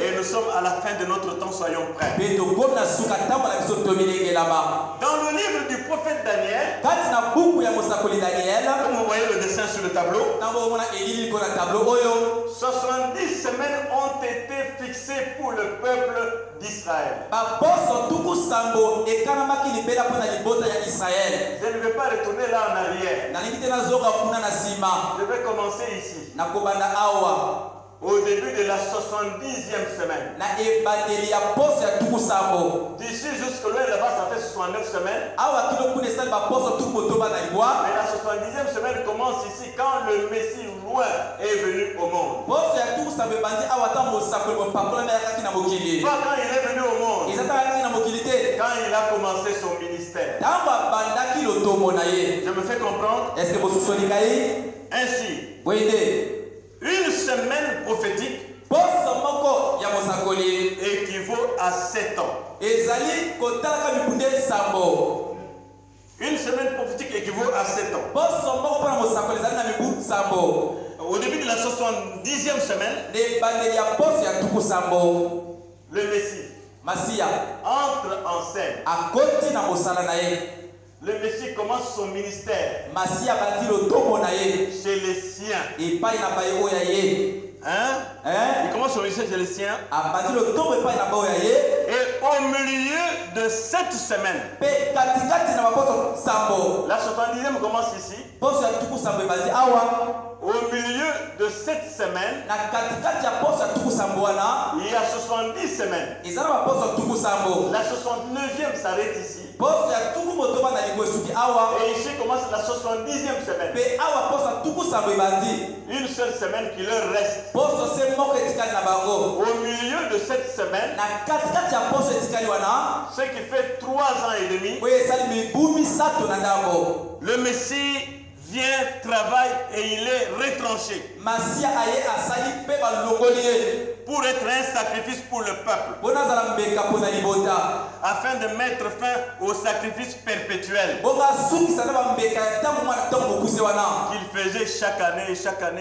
Et nous sommes à la fin de notre temps, soyons prêts. Dans le livre du prophète Daniel, comme vous voyez le dessin sur le tableau, 70 semaines ont été fixées pour le peuple d'Israël. Je ne vais pas retourner là en arrière. Je vais commencer ici. Au début de la 70e semaine. D'ici jusque là-bas, ça fait 69 semaines. Mais la 70e semaine commence ici quand le Messie loin est venu au monde. Pas quand il est venu au monde. Quand il a commencé son ministère. Je me fais comprendre. Ainsi. Une semaine prophétique équivaut à 7 ans. Une semaine prophétique équivaut à 7 ans. Au début de la 70e semaine, le Messie entre en scène. Le Messie commence son ministère chez les siens. Il commence son ministère chez les siens. Et au milieu de cette semaine, la 70e commence ici. Au milieu de cette semaine, il y a 70 semaines. La 69e s'arrête ici. Et ici commence la 70e semaine. Une seule semaine qui leur reste. Au milieu de cette semaine, ce qui fait 3 ans et demi, le Messie vient, travaille et il est retranché pour être un sacrifice pour le peuple, afin de mettre fin au sacrifice perpétuel qu'il faisait chaque année, je ne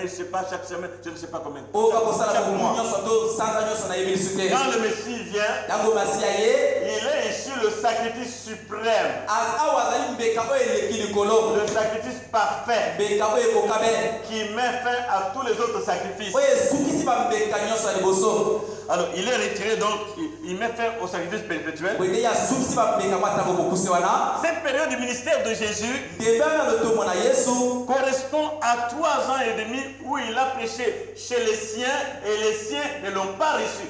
sais pas, chaque semaine, je ne sais pas combien, chaque mois. Quand le Messie vient, il est ici le sacrifice suprême, le sacrifice parfait qui met fin à tous les autres sacrifices. Alors il est retiré, donc il met fin au sacrifice perpétuel. Cette période du ministère de Jésus correspond à 3 ans et demi où il a prêché chez les siens et les siens ne l'ont pas reçu.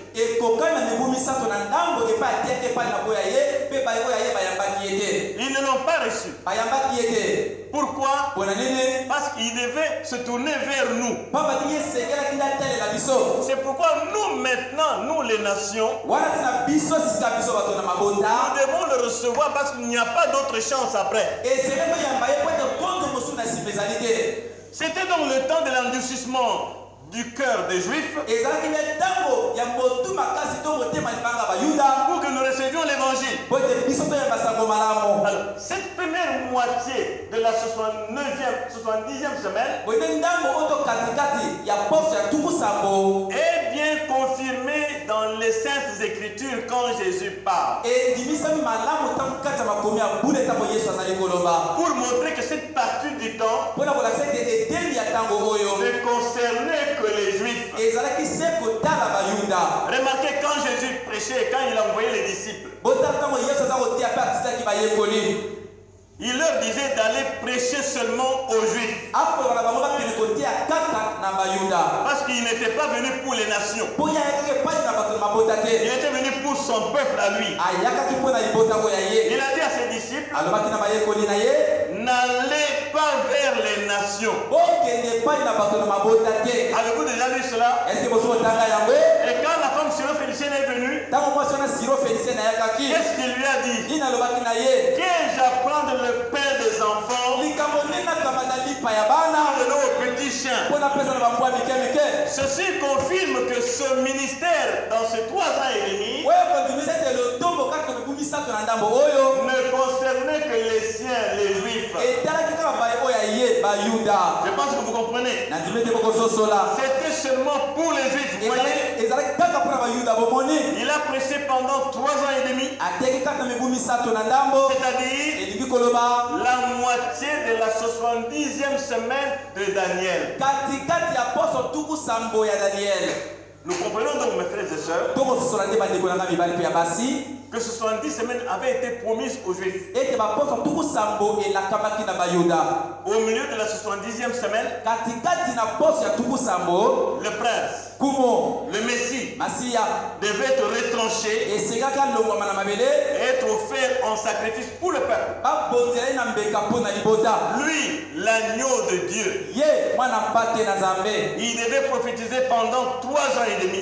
Ils ne l'ont pas reçu. Pourquoi? Parce qu'il devait se tourner vers nous. C'est pourquoi nous maintenant, nous les nations, nous devons le recevoir parce qu'il n'y a pas d'autre chance après. C'était donc le temps de l'endurcissement du cœur des Juifs pour que nous recevions l'évangile. Alors, cette première moitié de la 70e semaine est bien confirmée dans les Saintes Écritures quand Jésus parle. Pour montrer que cette partie du temps ne concernait que les Juifs. Remarquez quand Jésus prêchait et quand il envoyait les disciples, il leur disait d'aller prêcher seulement aux Juifs. Parce qu'il n'était pas venu pour les nations. Il était venu pour son peuple à lui. Il a dit à ses disciples, n'allez pas vers les nations. Avez-vous déjà vu cela? Et quand la femme syrophénicienne est venue, qu'est-ce qu'il lui a dit? Qu'ai-je à prendre le pain des enfants et donner aux petits chiens? Ceci confirme que ce ministère, dans ces 3 ans et demi, ne concernait que les siens, les juifs. Je pense que vous comprenez. C'était seulement pour les juifs. Vous voyez? Il a prêché pendant 3 ans et demi. C'est-à-dire la moitié de la 70e semaine de Daniel. Nous comprenons donc, mes frères et sœurs, que ce 70 semaines avaient été promises aux Juifs. Au milieu de la 70e semaine, le prince, le Messie, devait être retranché et être offert en sacrifice pour le peuple. Lui, l'agneau de Dieu, il devait prophétiser pendant 3 ans et demi.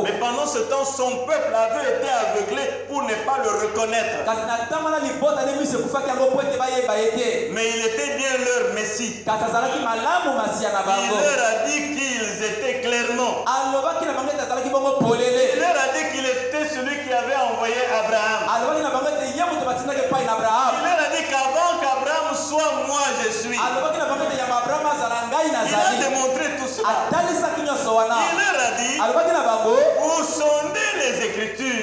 Mais pendant ce temps, son peuple avait été aveuglé pour ne pas le reconnaître. Mais il était bien leur Messie. Il leur a dit qu'ils étaient clairement. Il leur a dit qu'il était celui qui avait envoyé Abraham. Il leur a dit qu'avant qu'Abraham soit, moi je suis. Il a démontré tout cela. Il leur a dit, vous sondez les Écritures.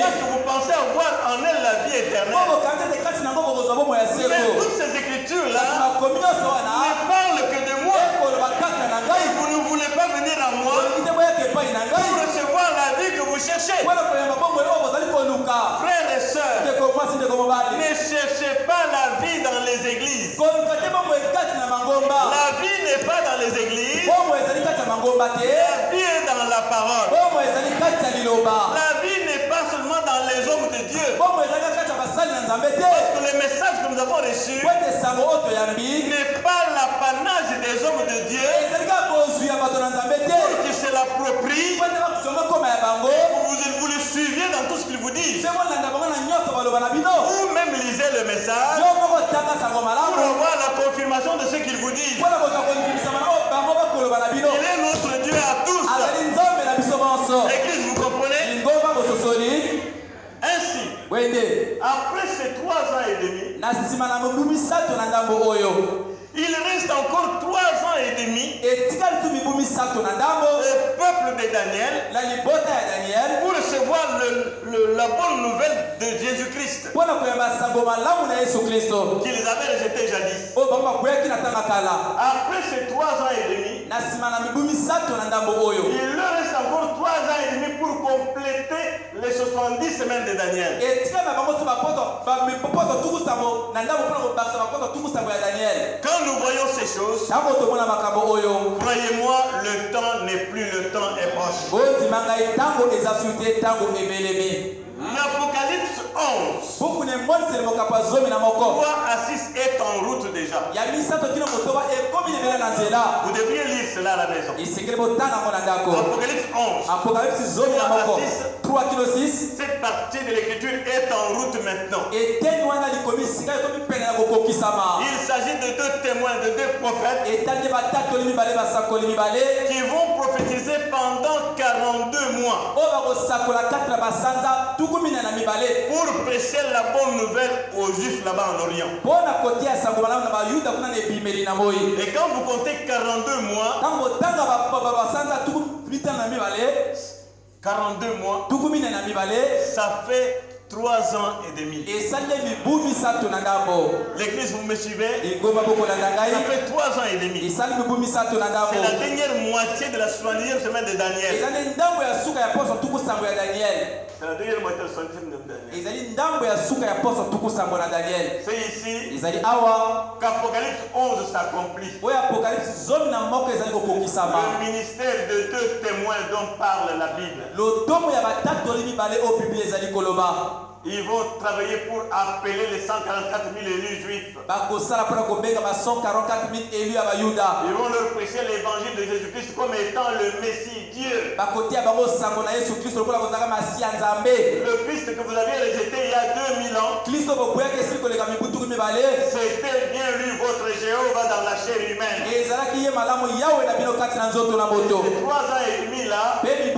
Parce que vous pensez avoir en elle la vie éternelle. Mais toutes ces Écritures-là ne parlent que de moi. Et vous ne voulez pas venir à moi pour recevoir la vie que vous cherchez. Frères et sœurs, ne cherchez pas la vie dans les églises. La vie n'est pas dans les églises. La vie est dans la parole. La vie n'est pas seulement dans les hommes de Dieu. Parce que le message que nous avons reçu n'est pas l'apanage des hommes de Dieu pour qu'ils se l'approprient. Vous le suiviez dans tout ce qu'ils vous disent. Ou même lisez le message pour avoir la confirmation de ce qu'ils vous disent. Il est notre Dieu à tous. L'église, vous comprenez? Ainsi, après ces 3 ans et demi, il reste encore 3 ans et demi au peuple de Daniel pour recevoir la bonne nouvelle de Jésus-Christ qu'ils avaient rejeté jadis. Après ces 3 ans et demi, il leur reste encore 3 ans et demi pour compléter les 70 semaines de Daniel. Quand nous voyons ces choses, croyez-moi, le temps n'est plus, le temps est proche. L'Apocalypse 11, 3 à 6 est en route déjà. Vous devriez lire cela à la maison. Apocalypse 11, 3 à 6, cette partie de l'écriture est en route maintenant. Il s'agit de 2 témoins, de 2 prophètes qui vont prophétiser pendant 42 mois pour prêcher la bonne nouvelle aux Juifs là-bas en Orient. Et quand vous comptez 42 mois, 42 mois, ça fait 3 ans et demi. L'église, vous me suivez? Ça fait 3 ans et demi. C'est la dernière moitié de la 70e semaine de Daniel. C'est la dernière moitié de la 70e semaine de Daniel. C'est ici qu'Apocalypse 11 s'accomplit. Le ministère de 2 témoins dont parle la Bible. Ils vont travailler pour appeler les 144 000 élus juifs. Ils vont leur prêcher l'évangile de Jésus-Christ comme étant le Messie, Dieu. Le Christ que vous avez rejeté il y a 2000 ans, c'était bien lui votre Jéhovah dans la chair humaine. Et 3 ans et demi là, les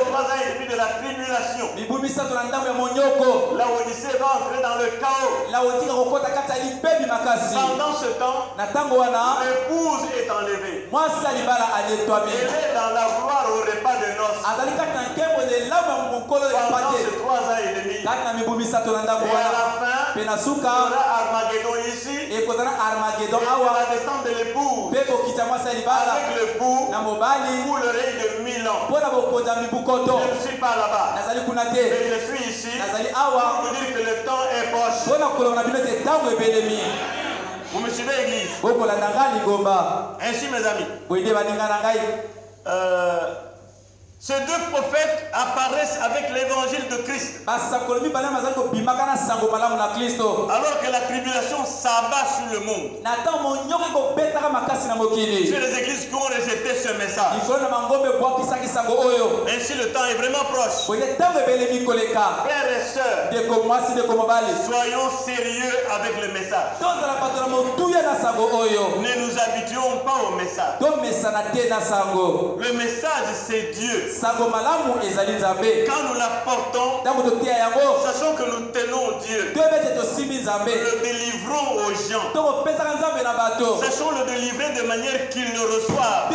3 ans et demi de la tribulation. La Odyssée va entrer dans le chaos. Pendant ce temps, l'épouse est enlevée. Elle est dans la gloire au repas de noces. Pendant ces 3 ans et demi. Et à la fin, il y aura Armageddon ici. Et la descente de l'épouse avec l'époux pour le règne de 1000 ans. Je ne suis pas là-bas, mais je suis ici pour vous dire que le temps est proche. Vous me suivez, Église? Ainsi, mes amis, ces 2 prophètes apparaissent avec l'évangile de Christ. Alors que la tribulation s'abat sur le monde. Sur les églises qui ont rejeté ce message. Ainsi le temps est vraiment proche. Frères et sœurs, soyons sérieux avec le message. Ne nous habituons pas au message. Le message, c'est Dieu. Quand nous l'apportons, sachons que nous tenons Dieu. Le délivrons aux gens. Sachons le délivrer de manière qu'ils le reçoivent.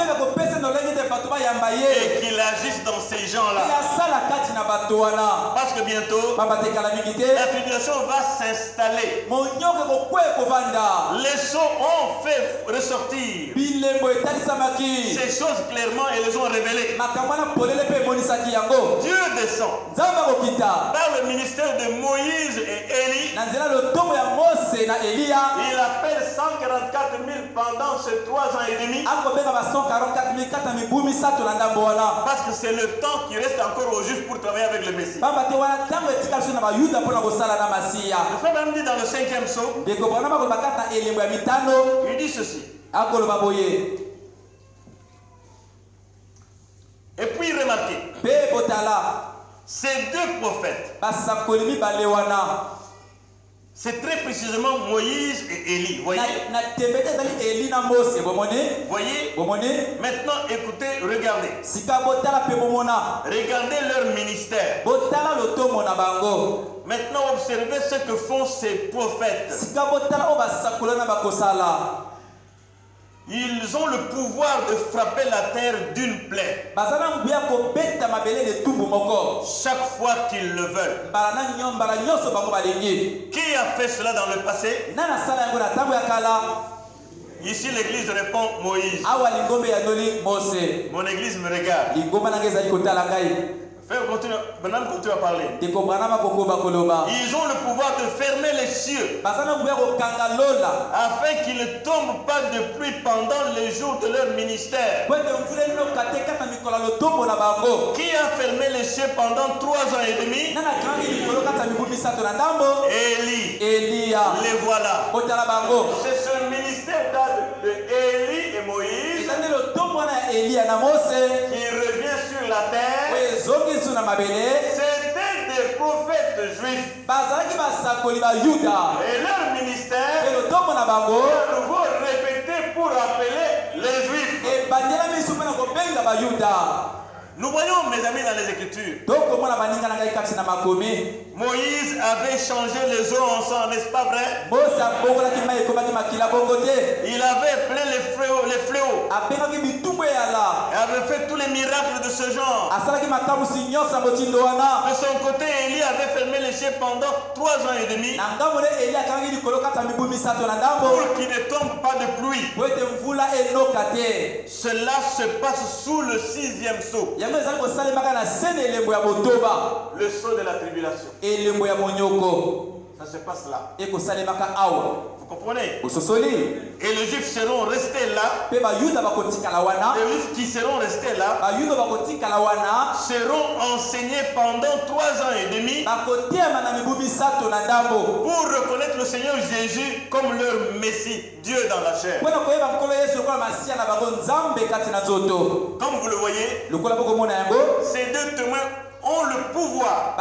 Et qu'il agisse dans ces gens-là. Parce que bientôt, la tribulation va s'installer. Les sceaux ont fait ressortir ces choses clairement et les ont révélées. Dieu descend par le ministère de Moïse et Élie. Il appelle 144 000 pendant ces 3 ans et demi. Parce que c'est le temps qui reste encore aux Juifs pour travailler avec le Messie. Le frère même dit dans le 5e psaume, il dit ceci. Et puis remarquez, ces 2 prophètes, c'est très précisément Moïse et Élie. Voyez? Voyez? Maintenant, écoutez, regardez. Regardez leur ministère. Maintenant, observez ce que font ces prophètes. Ils ont le pouvoir de frapper la terre d'une plaie. Chaque fois qu'ils le veulent. Qui a fait cela dans le passé? Ici l'église répond Moïse. Mon église me regarde. Maintenant, continue à parler. Ils ont le pouvoir de fermer les cieux afin qu'il ne tombe pas de pluie pendant les jours de leur ministère. Qui a fermé les cieux pendant 3 ans et demi? Élie. Les voilà. C'est ce ministère de Élie et Moïse qui revient sur la terre. C'était des prophètes juifs. Et leur ministère est de nouveau répété pour appeler les juifs. Nous voyons, mes amis, dans les Écritures, Moïse avait changé les eaux en sang, n'est-ce pas vrai? Il avait appelé les fléaux. Il avait fait tous les miracles de ce genre. De son côté, Élie avait fermé les cieux pendant 3 ans et demi pour qu'il ne tombe pas de pluie. Cela se passe sous le 6e sceau. Le sceau de la tribulation. Ça se passe là. Vous comprenez? Et les Juifs seront restés là. Les Juifs qui seront restés là seront enseignés pendant 3 ans et demi pour reconnaître le Seigneur Jésus comme leur Messie, Dieu dans la chair. Comme vous le voyez, ces 2 témoins ont le pouvoir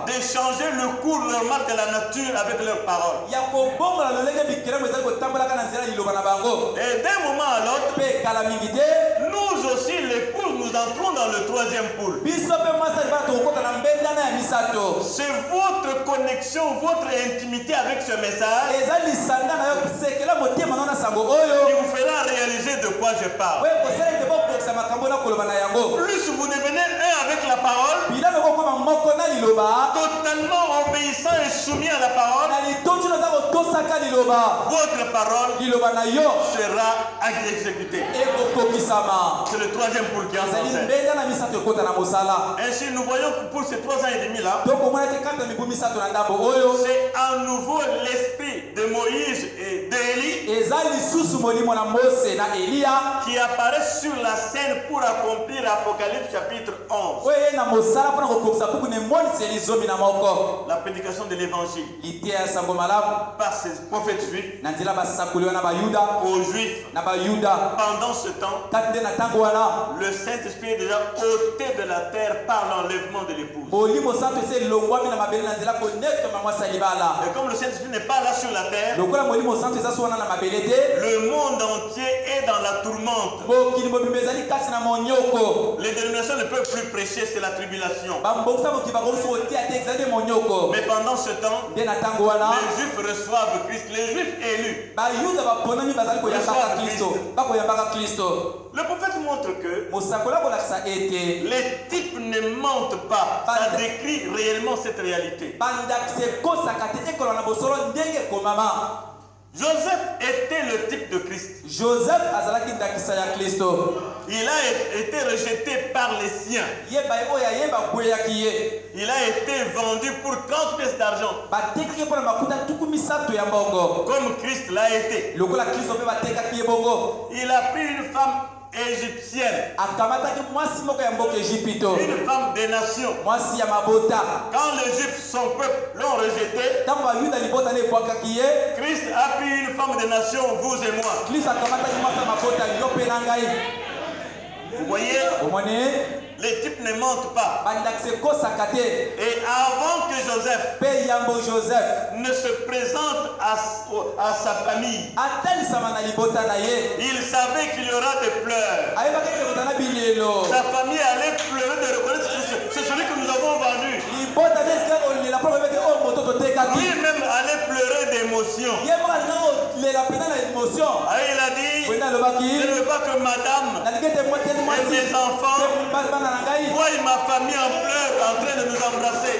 d'échanger le cours normal de la nature avec leurs paroles. Et d'un moment à l'autre, nous aussi, les poules, nous entrons dans le troisième poule. C'est votre connexion, votre intimité avec ce message qui vous fera réaliser de quoi je parle. Plus vous devenez un avec la parole, totalement obéissant et soumis à la parole, votre parole sera exécutée. C'est le troisième poule qui est en scène. Ainsi, nous voyons que pour ces 3 ans et demi là, c'est à nouveau l'esprit de Moïse et d'Élie qui apparaît sur la scène pour accomplir Apocalypse chapitre 11. La prédication de l'évangile par ces prophètes juifs aux juifs. Pendant ce temps, le Saint-Esprit est déjà ôté de la terre par l'enlèvement de l'épouse. Et comme le Saint-Esprit n'est pas là sur la terre, le monde entier est dans la tourmente. Les dénominations ne peuvent plus prêcher, c'est la tribulation. Mais pendant ce temps, les Juifs reçoivent Christ, les Juifs élus. Le prophète montre que les types ne mentent pas. Ça décrit réellement cette réalité. Joseph était le type de Christ. Il a été rejeté par les siens. Il a été vendu pour 30 pièces d'argent. Comme Christ l'a été. Il a pris une femme égyptienne, une femme des nations. Quand les Juifs, son peuple, l'ont rejeté, Christ a pris une femme des nations, vous et moi. Vous voyez, les types ne mentent pas. Et avant que Joseph ne se présente à sa famille, il savait qu'il y aura des pleurs. Sa famille allait pleurer de reconnaître que c'est celui que nous avons vendu. Lui-même allait pleurer d'émotion. Il a dit, je ne veux pas que madame et ses enfants voient ma famille en pleurs en train de nous embrasser.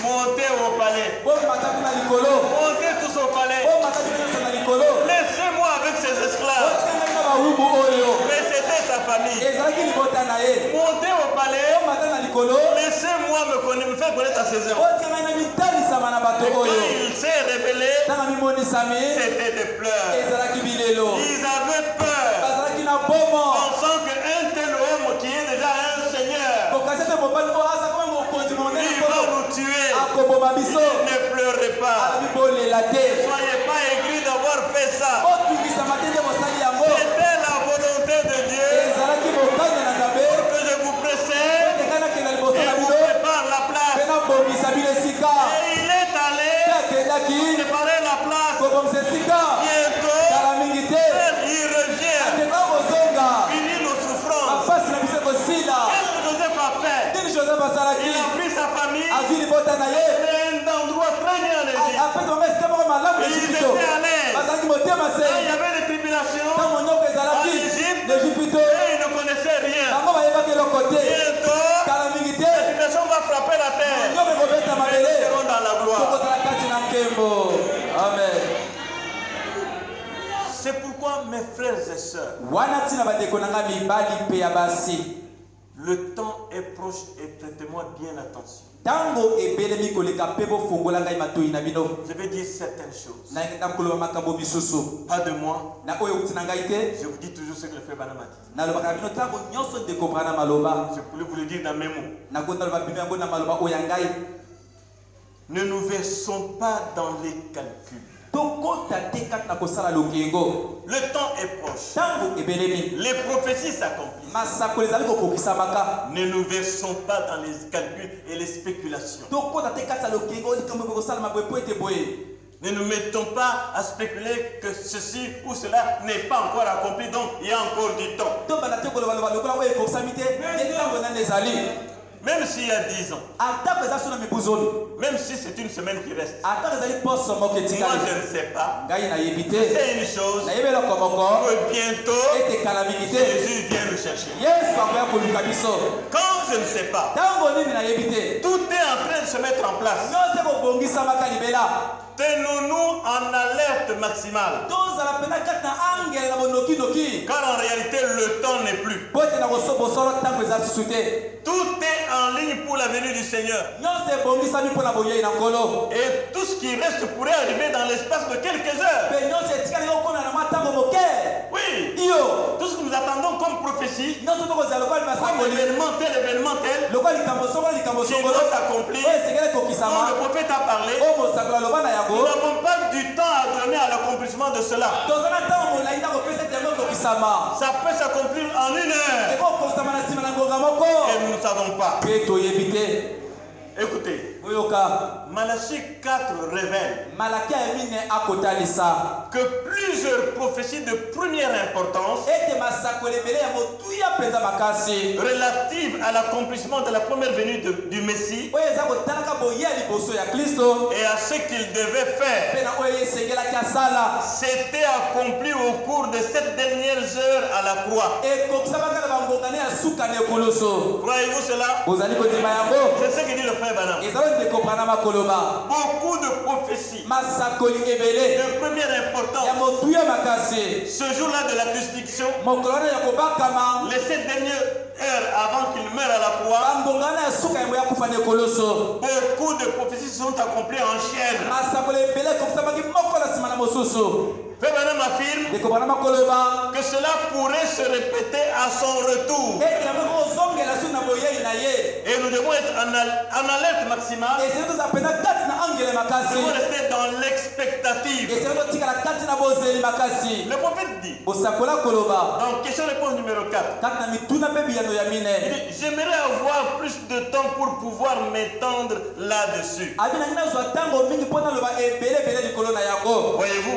Montez au palais. Montez tous au palais. Laissez-moi avec ses esclaves. Mais c'était sa famille. Montez au palais. Laissez-moi me faire connaître à ses hommes. Et quand il s'est révélé, c'était des pleurs. Ils avaient peur, pensant qu'un tel homme qui est déjà un seigneur, il va nous tuer. Ne pleurez pas. Ne soyez pas aigris d'avoir fait ça. C'était la volonté de Dieu pour que je vous précède et vous prépare la place. Et il est allé préparer la place. Bientôt, il revient. Fini nos souffrances. Qu'est-ce que Joseph a fait? Il a pris sa famille à un endroit très bien en Égypte. Et ils étaient à l'aise. Il y avait des tribulations en Égypte et ils ne connaissaient rien. Bientôt, la tribulation va frapper la terre. Et ils seront dans la gloire. Amen. C'est pourquoi, mes frères et sœurs, le temps est proche et prêtez-moi bien attention. Je vais dire certaines choses. Pas de moi. Je vous dis toujours ce que le frère Branham a dit. Je voulais vous le dire dans mes mots. Ne nous versons pas dans les calculs. Le temps est proche. Les prophéties s'accomplissent. Ne nous versons pas dans les calculs et les spéculations. Ne nous mettons pas à spéculer que ceci ou cela n'est pas encore accompli, donc il y a encore du temps. Même s'il y a 10 ans, même si c'est une semaine qui reste, moi je ne sais pas. C'est une chose que bientôt Jésus vient nous chercher. Quand je ne sais pas, tout est en train de se mettre en place. Tenons-nous en alerte maximale. Car en réalité, le temps n'est plus. Tout est en ligne pour la venue du Seigneur. Et tout ce qui reste pourrait arriver dans l'espace de quelques heures. Oui. Tout ce que nous attendons comme prophétie, comme événement tel, qui doit s'accomplir, dont le prophète a parlé, nous n'avons pas du temps à donner à l'accomplissement de cela. Ça peut s'accomplir en 1 heure. Et nous ne savons pas. Écoutez, Malachie 4 révèle que plusieurs prophéties de première importance relatives à l'accomplissement de la première venue du Messie et à ce qu'il devait faire s'étaient accomplies au cours de ces dernières heures à la croix. Croyez-vous cela? C'est ce que dit le frère Banam. Beaucoup de prophéties de première importance ce jour-là de la crucifixion, les 7 dernières heures avant qu'il meure à la croix, beaucoup de prophéties se sont accomplies en chaîne. Frère Branham affirme que cela pourrait se répéter à son retour. Et nous devons être en alerte maximale. Nous devons rester dans l'expectative. Le prophète dit, dans question-réponse numéro 4, il dit, j'aimerais avoir plus de temps pour pouvoir m'étendre là-dessus. Voyez-vous,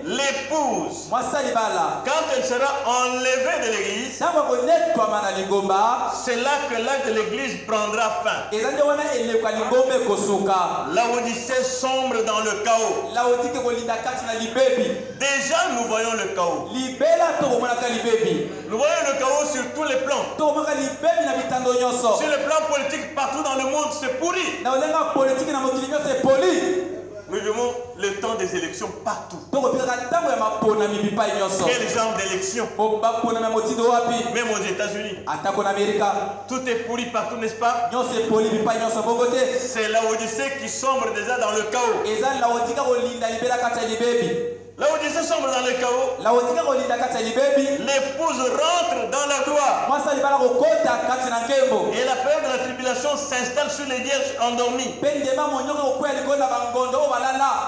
l'épouse, quand elle sera enlevée de l'église, c'est là que l'acte de l'église prendra fin. Laodicée sombre dans le chaos. Déjà nous voyons le chaos. Nous voyons le chaos sur tous les plans. Sur le plan politique, partout dans le monde, c'est pourri. Nous vivons le temps des élections partout. Quel genre d'élection? Même aux États-Unis. Tout est pourri partout, n'est-ce pas? C'est l'Odyssée qui sombre déjà dans le chaos. L'Odyssée sombre dans le chaos. L'épouse rentre dans la gloire. Et la période de la tribulation s'installe sur les vierges endormies.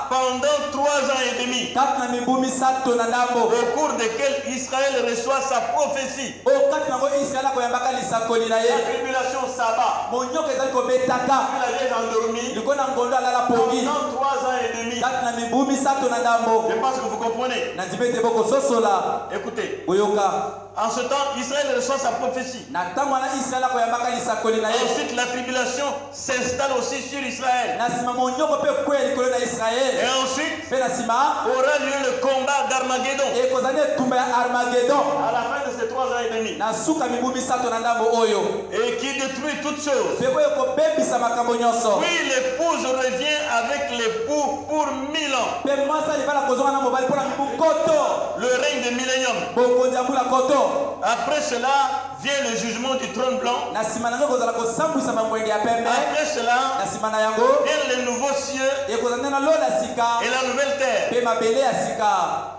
Pendant 3 ans et demi. Au cours desquels Israël reçoit sa prophétie. La tribulation s'abat. Sur la vierge endormie. Pendant 3 ans et demi. Je pense que vous comprenez. Écoutez. En ce temps, Israël reçoit sa prophétie. Ensuite, la tribulation s'installe aussi sur Israël. Et ensuite, aura lieu le combat d'Armageddon. À la fin de ces 3 ans et demi. Et qui détruit toutes choses. Oui, l'épouse revient avec l'époux pour 1000 ans. Le règne de millénium. Après cela vient le jugement du trône blanc. Après cela vient le nouveau cieux et la nouvelle terre.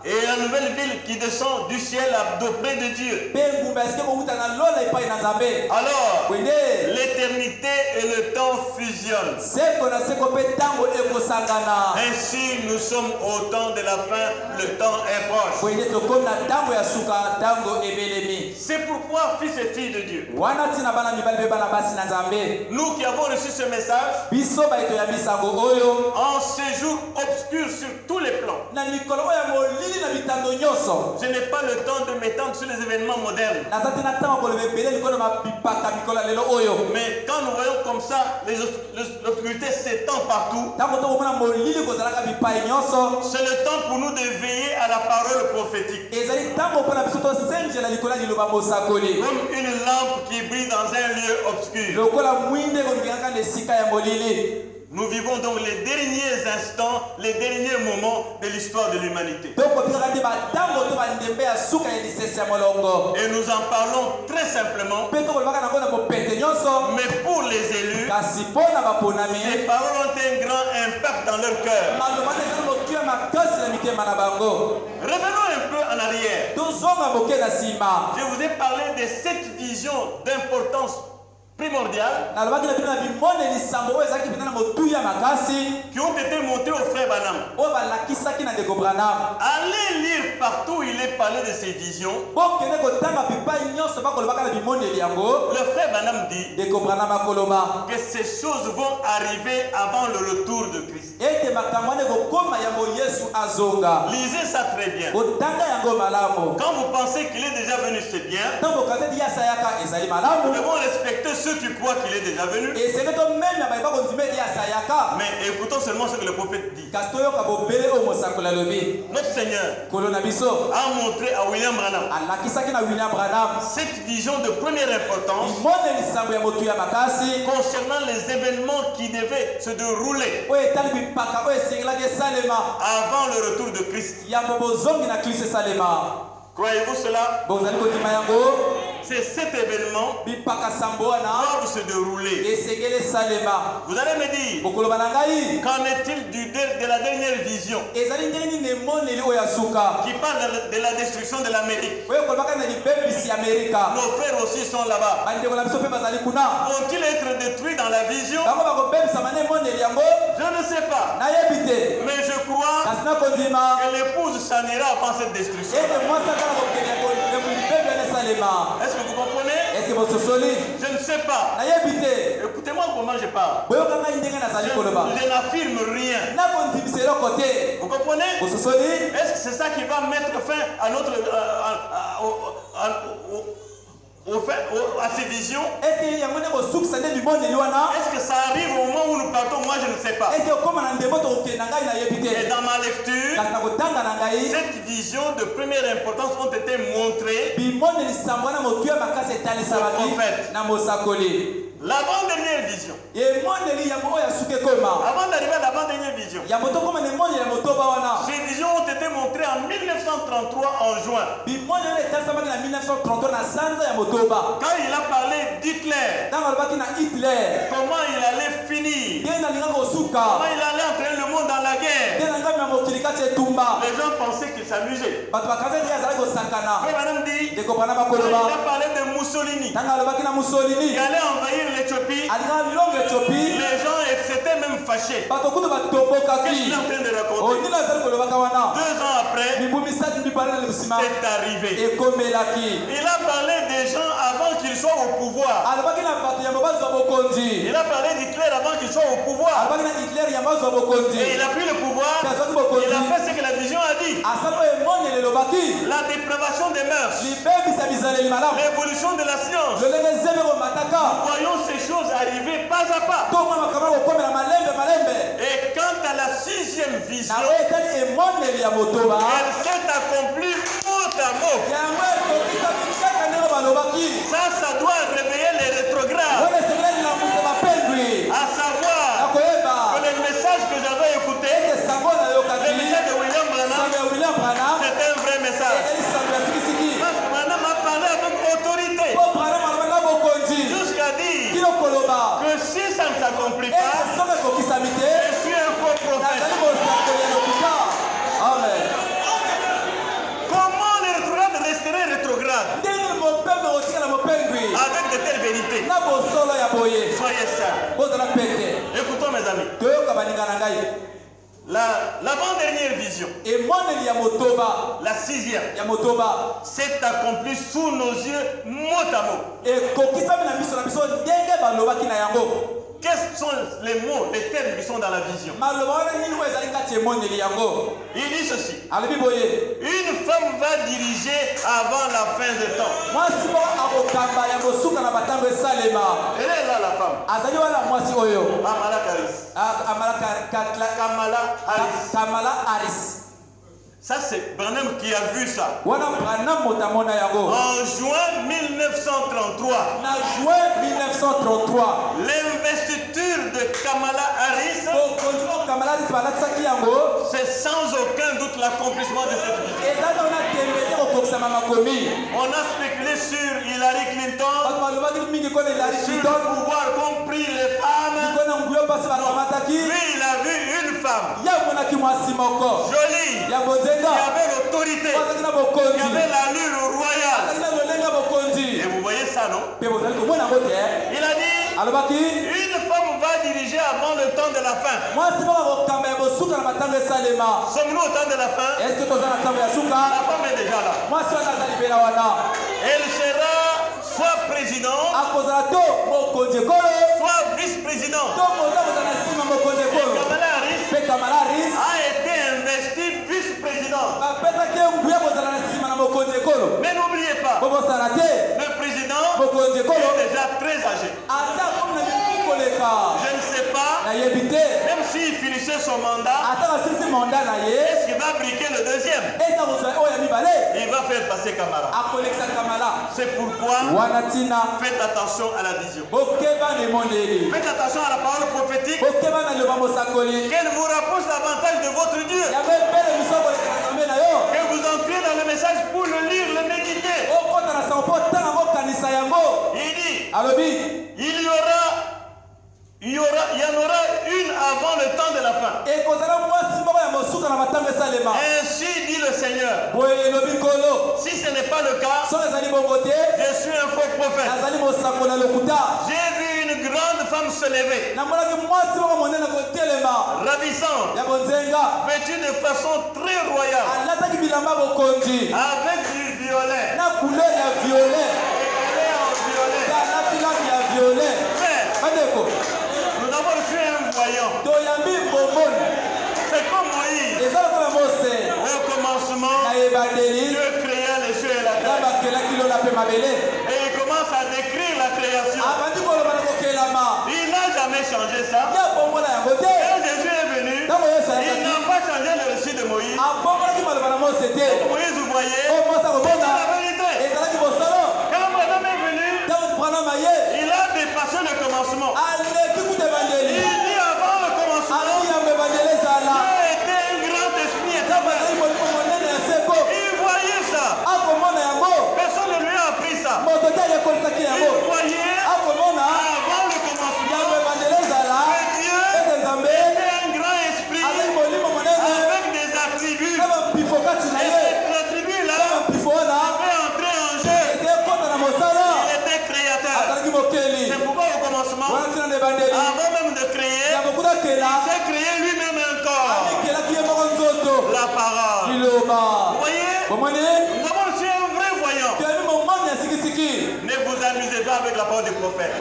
Et la nouvelle ville qui descend du ciel d'auprès de Dieu. Alors, l'éternité et le temps fusionnent. Ainsi, nous sommes au temps de la fin, le temps est proche. C'est pourquoi, fils et filles de Dieu, nous qui avons reçu ce message, en ce jour obscur sur tous les plans, je n'ai pas le temps de m'étendre sur les événements modernes. Mais quand nous voyons comme ça, l'obscurité s'étend partout, c'est le temps pour nous de veiller à la parole prophétique. Comme une lampe qui brille dans un lieu obscur. Nous vivons donc les derniers instants, les derniers moments de l'histoire de l'humanité. Et nous en parlons très simplement. Mais pour les élus, ces paroles ont un grand impact dans leur cœur. Revenons un peu en arrière. Je vous ai parlé de cette vision d'importance primordiales qui ont été montés au frère Branham. Allez lire partout où il est parlé de ces visions. Le frère Branham dit que ces choses vont arriver avant le retour de Christ. Lisez ça très bien. Quand vous pensez qu'il est déjà venu, c'est bien. Nous devons respecter ceux qui croient qu'il est déjà venu. Mais écoutons seulement ce que le prophète dit. Notre Seigneur a montré à William Branham cette vision de première importance concernant les événements qui devaient se dérouler avant le retour de Christ. Croyez-vous cela? C'est cet événement qui va se dérouler. Vous allez me dire, qu'en est-il de la dernière vision qui parle de la destruction de l'Amérique? Nos frères aussi sont là-bas. Vont-ils être détruits dans la vision? Je ne sais pas. Mais je crois que l'épouse s'en ira avant cette destruction. Est-ce que vous comprenez? Je ne sais pas. Écoutez-moi comment je parle. Je n'affirme rien. Vous comprenez? Est-ce que c'est ça qui va mettre fin à notre à ces visions? Est-ce que ça arrive au moment où nous partons? Moi je ne sais pas. Et dans ma lecture, cette vision de première importance ont été montrées au prophète. L'avant-dernière vision. Avant d'arriver à l'avant-dernière vision, ces visions ont été montrées en 1933 en juin. Quand il a parlé d'Hitler, comment il allait finir, comment il allait entraîner le monde dans la guerre, les gens pensaient qu'il s'amusait. Frère Branham dit, il a parlé de Mussolini, il allait envahir l'Éthiopie. Les gens s'étaient même fâchés. Qu'est-ce qu'il est en train de raconter? 2 ans après, c'est arrivé. Il a parlé des gens avant qu'ils soient au pouvoir. Il a parlé d'Hitler avant qu'il soit au pouvoir. Et il a pris le pouvoir. Il a fait ce que la vision a dit. La dépravation des mœurs, l'évolution de la science. Nous voyons ces choses arriver pas à pas. Et quant à la 6e vision, elle s'est accomplie mot à mot. Ça doit réveiller les rétrogrades. À savoir que le message que j'avais écouté, le message de William Branham, c'est un vrai message. Parce que Branham a parlé avec autorité. Jusqu'à dire que si ça ne s'accomplit pas, je suis un esclave. Avec de telles vérités. Soyez sages. Écoutons mes amis. L'avant-dernière vision, la 6e, s'est accomplie sous nos yeux mot à mot. Quels sont les mots, les termes qui sont dans la vision? Il dit ceci. Une femme va diriger avant la fin des temps. Elle est là la femme. Kamala Harris. Ça c'est Branham qui a vu ça. En juin 1933. L'investiture de Kamala Harris, c'est sans aucun doute l'accomplissement de cette vision. On a spéculé sur Hillary Clinton, sur le pouvoir compris les femmes. Lui il a vu une femme jolie, qui avait l'autorité, qui avait l'allure royale. Et vous voyez ça, non? Il a dit une femme va diriger avant le temps de la fin. Sommes-nous au temps de la fin? La femme est déjà là. Elle sera soit présidente, soit vice-présidente. Kamala Harris a été investie vice-présidente. Mais n'oubliez pas, le président est déjà très âgé. Je ne sais pas, même s'il finissait son mandat, est-ce qu'il va briquer le deuxième? Il va faire passer Kamala. C'est pourquoi faites attention à la vision. Faites attention à la parole prophétique. Qu'elle vous rapproche davantage de votre Dieu. Que vous entriez dans le message pour le lire, le méditer. Il dit, il y en aura une avant le temps de la fin. Ainsi dit le Seigneur. Si ce n'est pas le cas, je suis un faux prophète. J'ai vu une grande femme se lever, ravissante, vêtue de façon très royale, avec du violet. Nous avons reçu un voyant. C'est comme Moïse. Au commencement, Dieu créa les cieux et la terre. Et il commence à décrire la création. Il n'a jamais changé ça. Quand Jésus est venu, il n'a pas changé le récit de Moïse. Moïse, vous voyez, c'est la vérité. Quand Branham est venu, il a dépassé le commencement. Il dit avant le commencement, Dieu était un grand esprit éternel. Il voyait ça. Personne ne lui a appris ça. Il voyait avant le commencement que Dieu était un grand esprit avec des attributs. Et ces attributs-là avaient entré en jeu. Il était créateur. C'est pourquoi au commencement, avant même de créer, il s'est créé lui-même un corps. La parole. Vous voyez, nous avons reçu un vrai voyant. Ne vous amusez pas avec la parole du prophète.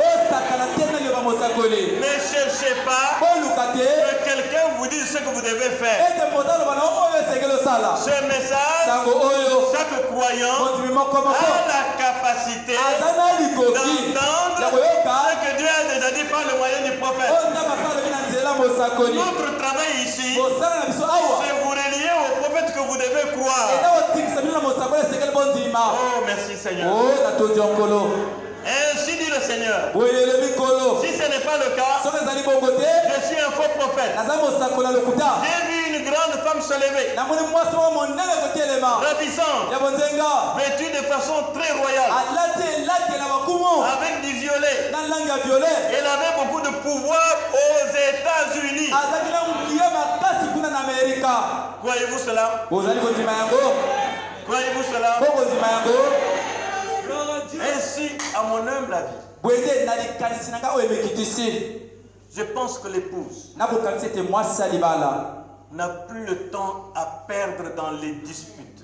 Ne cherchez pas que quelqu'un vous dise ce que vous devez faire. Ce message, chaque croyant a la capacité d'entendre ce que Dieu a déjà dit par le moyen du prophète. Notre travail ici, c'est vous relier au prophète que vous devez croire. Oh, merci Seigneur. Ainsi dit le Seigneur. Si ce n'est pas le cas, je suis un faux prophète. J'ai vu une grande femme se lever, ravissante, vêtue de façon très royale, avec du violet. Elle avait beaucoup de pouvoir aux États-Unis. Croyez-vous cela? Croyez-vous cela? à mon humble avis, je pense que l'épouse n'a plus le temps à perdre dans les disputes,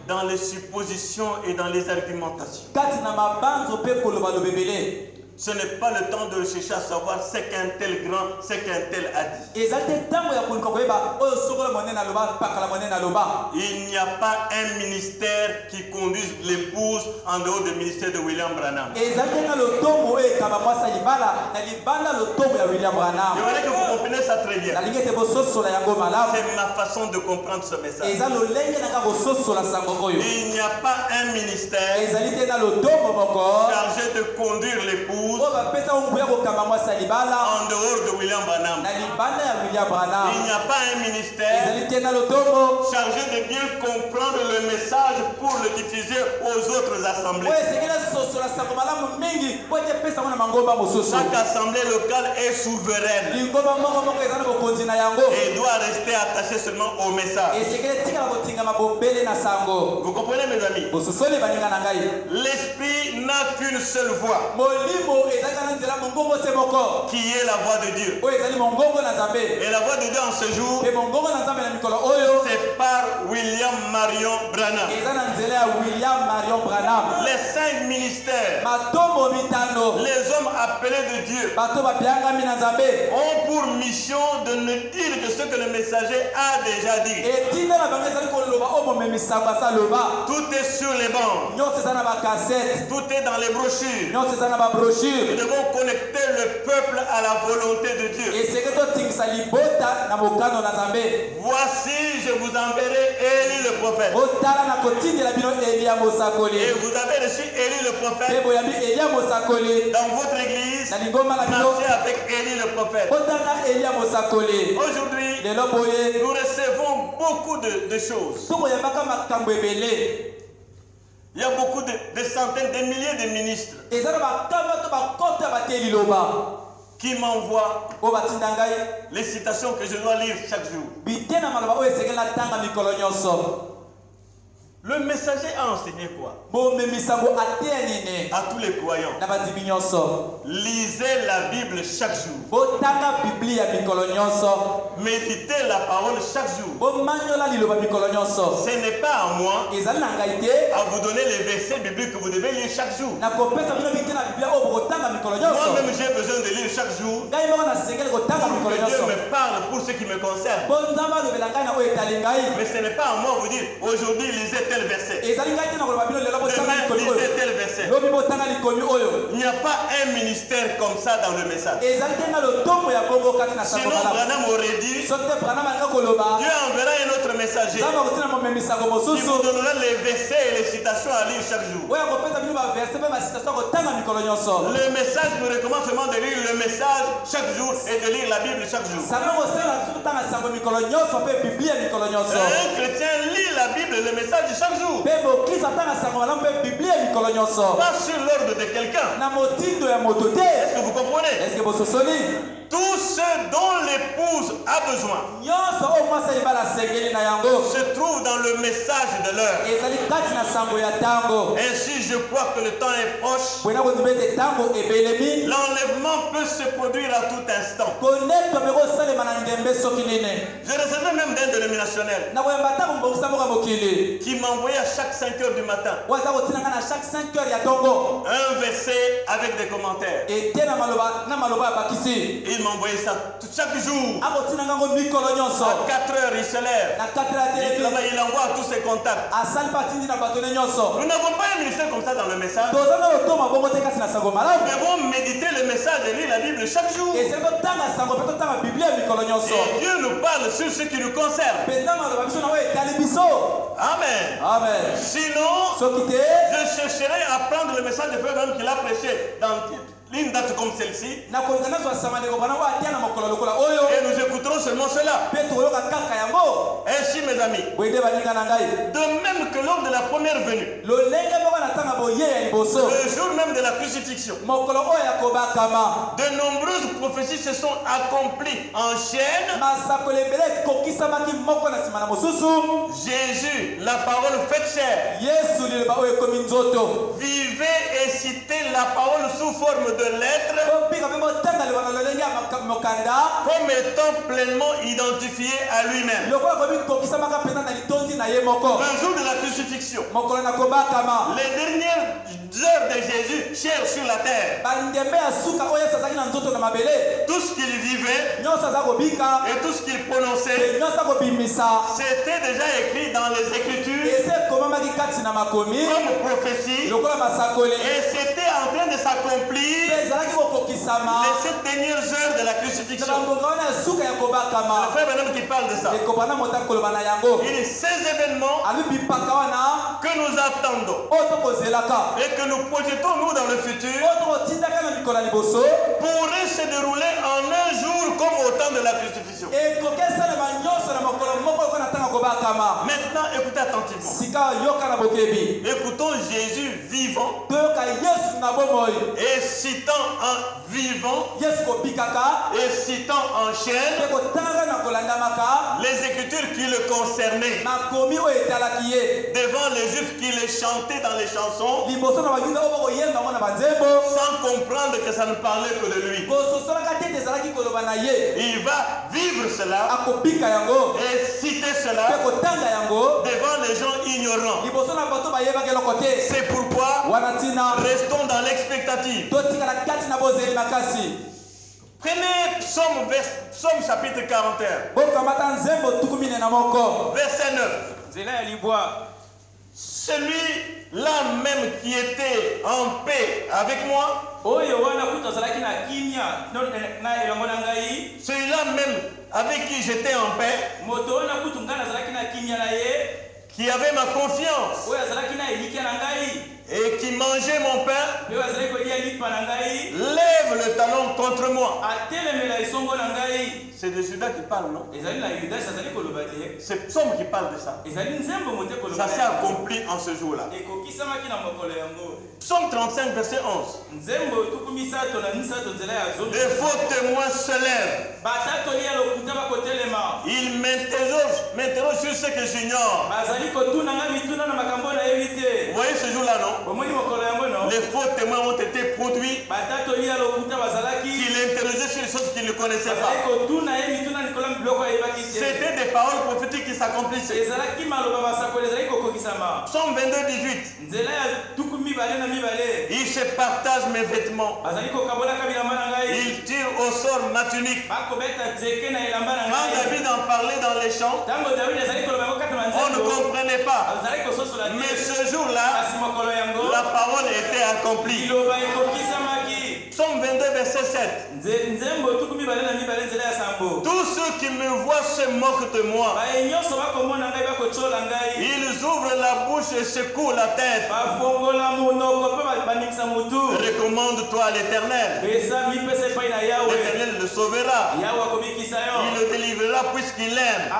dans les suppositions et dans les argumentations. Ce n'est pas le temps de chercher à savoir ce qu'un tel grand, ce qu'un tel a dit. Il n'y a pas un ministère qui conduise l'épouse en dehors du ministère de William Branham. Je voudrais que vous compreniez ça très bien. C'est ma façon de comprendre ce message. Il n'y a pas un ministère chargé de conduire l'épouse en dehors de William Branham. Il n'y a pas un ministère chargé de bien comprendre le message pour le diffuser aux autres assemblées. Chaque assemblée locale est souveraine et doit rester attachée seulement au message. Vous comprenez, mes amis? L'esprit n'a qu'une seule voix, qui est la voix de Dieu. Et la voix de Dieu en ce jour, c'est par William Marion Branham. Les 5 ministères, les hommes appelés de Dieu, ont pour mission de ne dire que ce que le messager a déjà dit. Tout est sur les bancs, tout est dans les brochures. Nous devons connecter le peuple à la volonté de Dieu. Voici, je vous enverrai Élie le prophète. Et vous avez reçu Élie le prophète dans votre église. Marchez avec Élie le prophète. Aujourd'hui, nous recevons beaucoup de choses. Il y a beaucoup de centaines, de milliers de ministres qui m'envoient les citations que je dois lire chaque jour. Le messager a enseigné quoi? À tous les croyants. Lisez la Bible chaque jour. Méditez la parole chaque jour. Ce n'est pas à moi à vous donner les versets bibliques que vous devez lire chaque jour. Moi-même j'ai besoin de lire chaque jour. Que Dieu me parle pour ce qui me concerne. Mais ce n'est pas à moi de vous dire aujourd'hui lisez tel verset. Demain lisez tel verset. Il n'y a pas un ministère comme ça dans le message. Sinon Branham aurait dit Dieu enverra un autre messager qui vous donnera les versets et les citations à lire chaque jour. Le message nous recommande seulement de lire le message chaque jour et de lire la Bible chaque jour. Un chrétien lit la Bible et le message chaque jour. Pas sur l'ordre de quelqu'un. Est-ce que vous comprenez? Tout ce dont l'épouse a besoin se trouve dans le message de l'heure. Ainsi, je crois que le temps est proche. L'enlèvement peut se produire à tout instant. Je recevais même d'un dénominationnel qui m'envoyait à chaque 5 heures du matin un verset avec des commentaires. Il m'envoyait ça chaque jour. À 4 heures, il se lève. Il envoie à tous ses contacts. Nous n'avons pas un ministère comme ça dans le message. Nous devons méditer le message et lire la Bible chaque jour. Et Dieu nous parle sur ce qui nous concerne. Amen. Sinon, je chercherai à prendre le message de Frère Branham qu'il a prêché dans une date comme celle-ci. Et nous écouterons seulement cela. Ainsi, mes amis, de même que lors de la première venue, le jour même de la crucifixion, de nombreuses prophéties se sont accomplies en chaîne. Jésus, la parole faite chair, vivait et citait la parole sous forme de lettres comme étant pleinement identifié à lui-même. Le jour de la crucifixion, les dernières heures de Jésus, chair sur la terre, tout ce qu'il vivait et tout ce qu'il prononçait, c'était déjà écrit dans les Écritures comme prophétie, et c'était en train de s'accomplir les 7 dernières heures de la crucifixion. C'est le frère Branham qui parle de ça. Il dit ces événements que nous attendons et que nous projetons nous dans le futur pourraient se dérouler en un jour comme au temps de la crucifixion. Maintenant, écoutez attentivement. Écoutons Jésus vivant et citant en vivant et citant en chaîne les Écritures qui le concernaient devant les Juifs qui les chantaient dans les chansons sans comprendre que ça ne parlait que de lui. Il va vivre cela et citer cela devant les gens ignorants. C'est pourquoi restons dans l'expectative. Prenez Psaume chapitre 41, verset 9. Celui-là même qui était en paix avec moi, celui-là même avec qui j'étais en paix, qui avait ma confiance et qui mangeait mon pain, lève le talon contre moi. C'est de Judas qui parle, non? C'est Psaume qui parle de ça. Ça s'est accompli en ce jour-là. Psaume 35, verset 11. Des faux témoins se lèvent. Ils m'interrogent sur ce que j'ignore. Vous voyez ce jour-là, non? Les faux témoins ont été produits qui l'interrogeaient sur les choses qu'ils ne connaissaient pas. C'était des paroles prophétiques qui s'accomplissaient. Psaume 22, 18. Il se partage mes vêtements. Il tire au sort ma tunique. Quand David en parlait dans les chants, on ne comprenait pas. Mais ce jour-là, la parole était accomplie. Psaume 22, verset 7. Tous ceux qui me voient se moquent de moi. Ils ouvrent la bouche et secouent la tête. Recommande-toi à l'Éternel. L'Éternel le sauvera. Il le délivrera puisqu'il aime.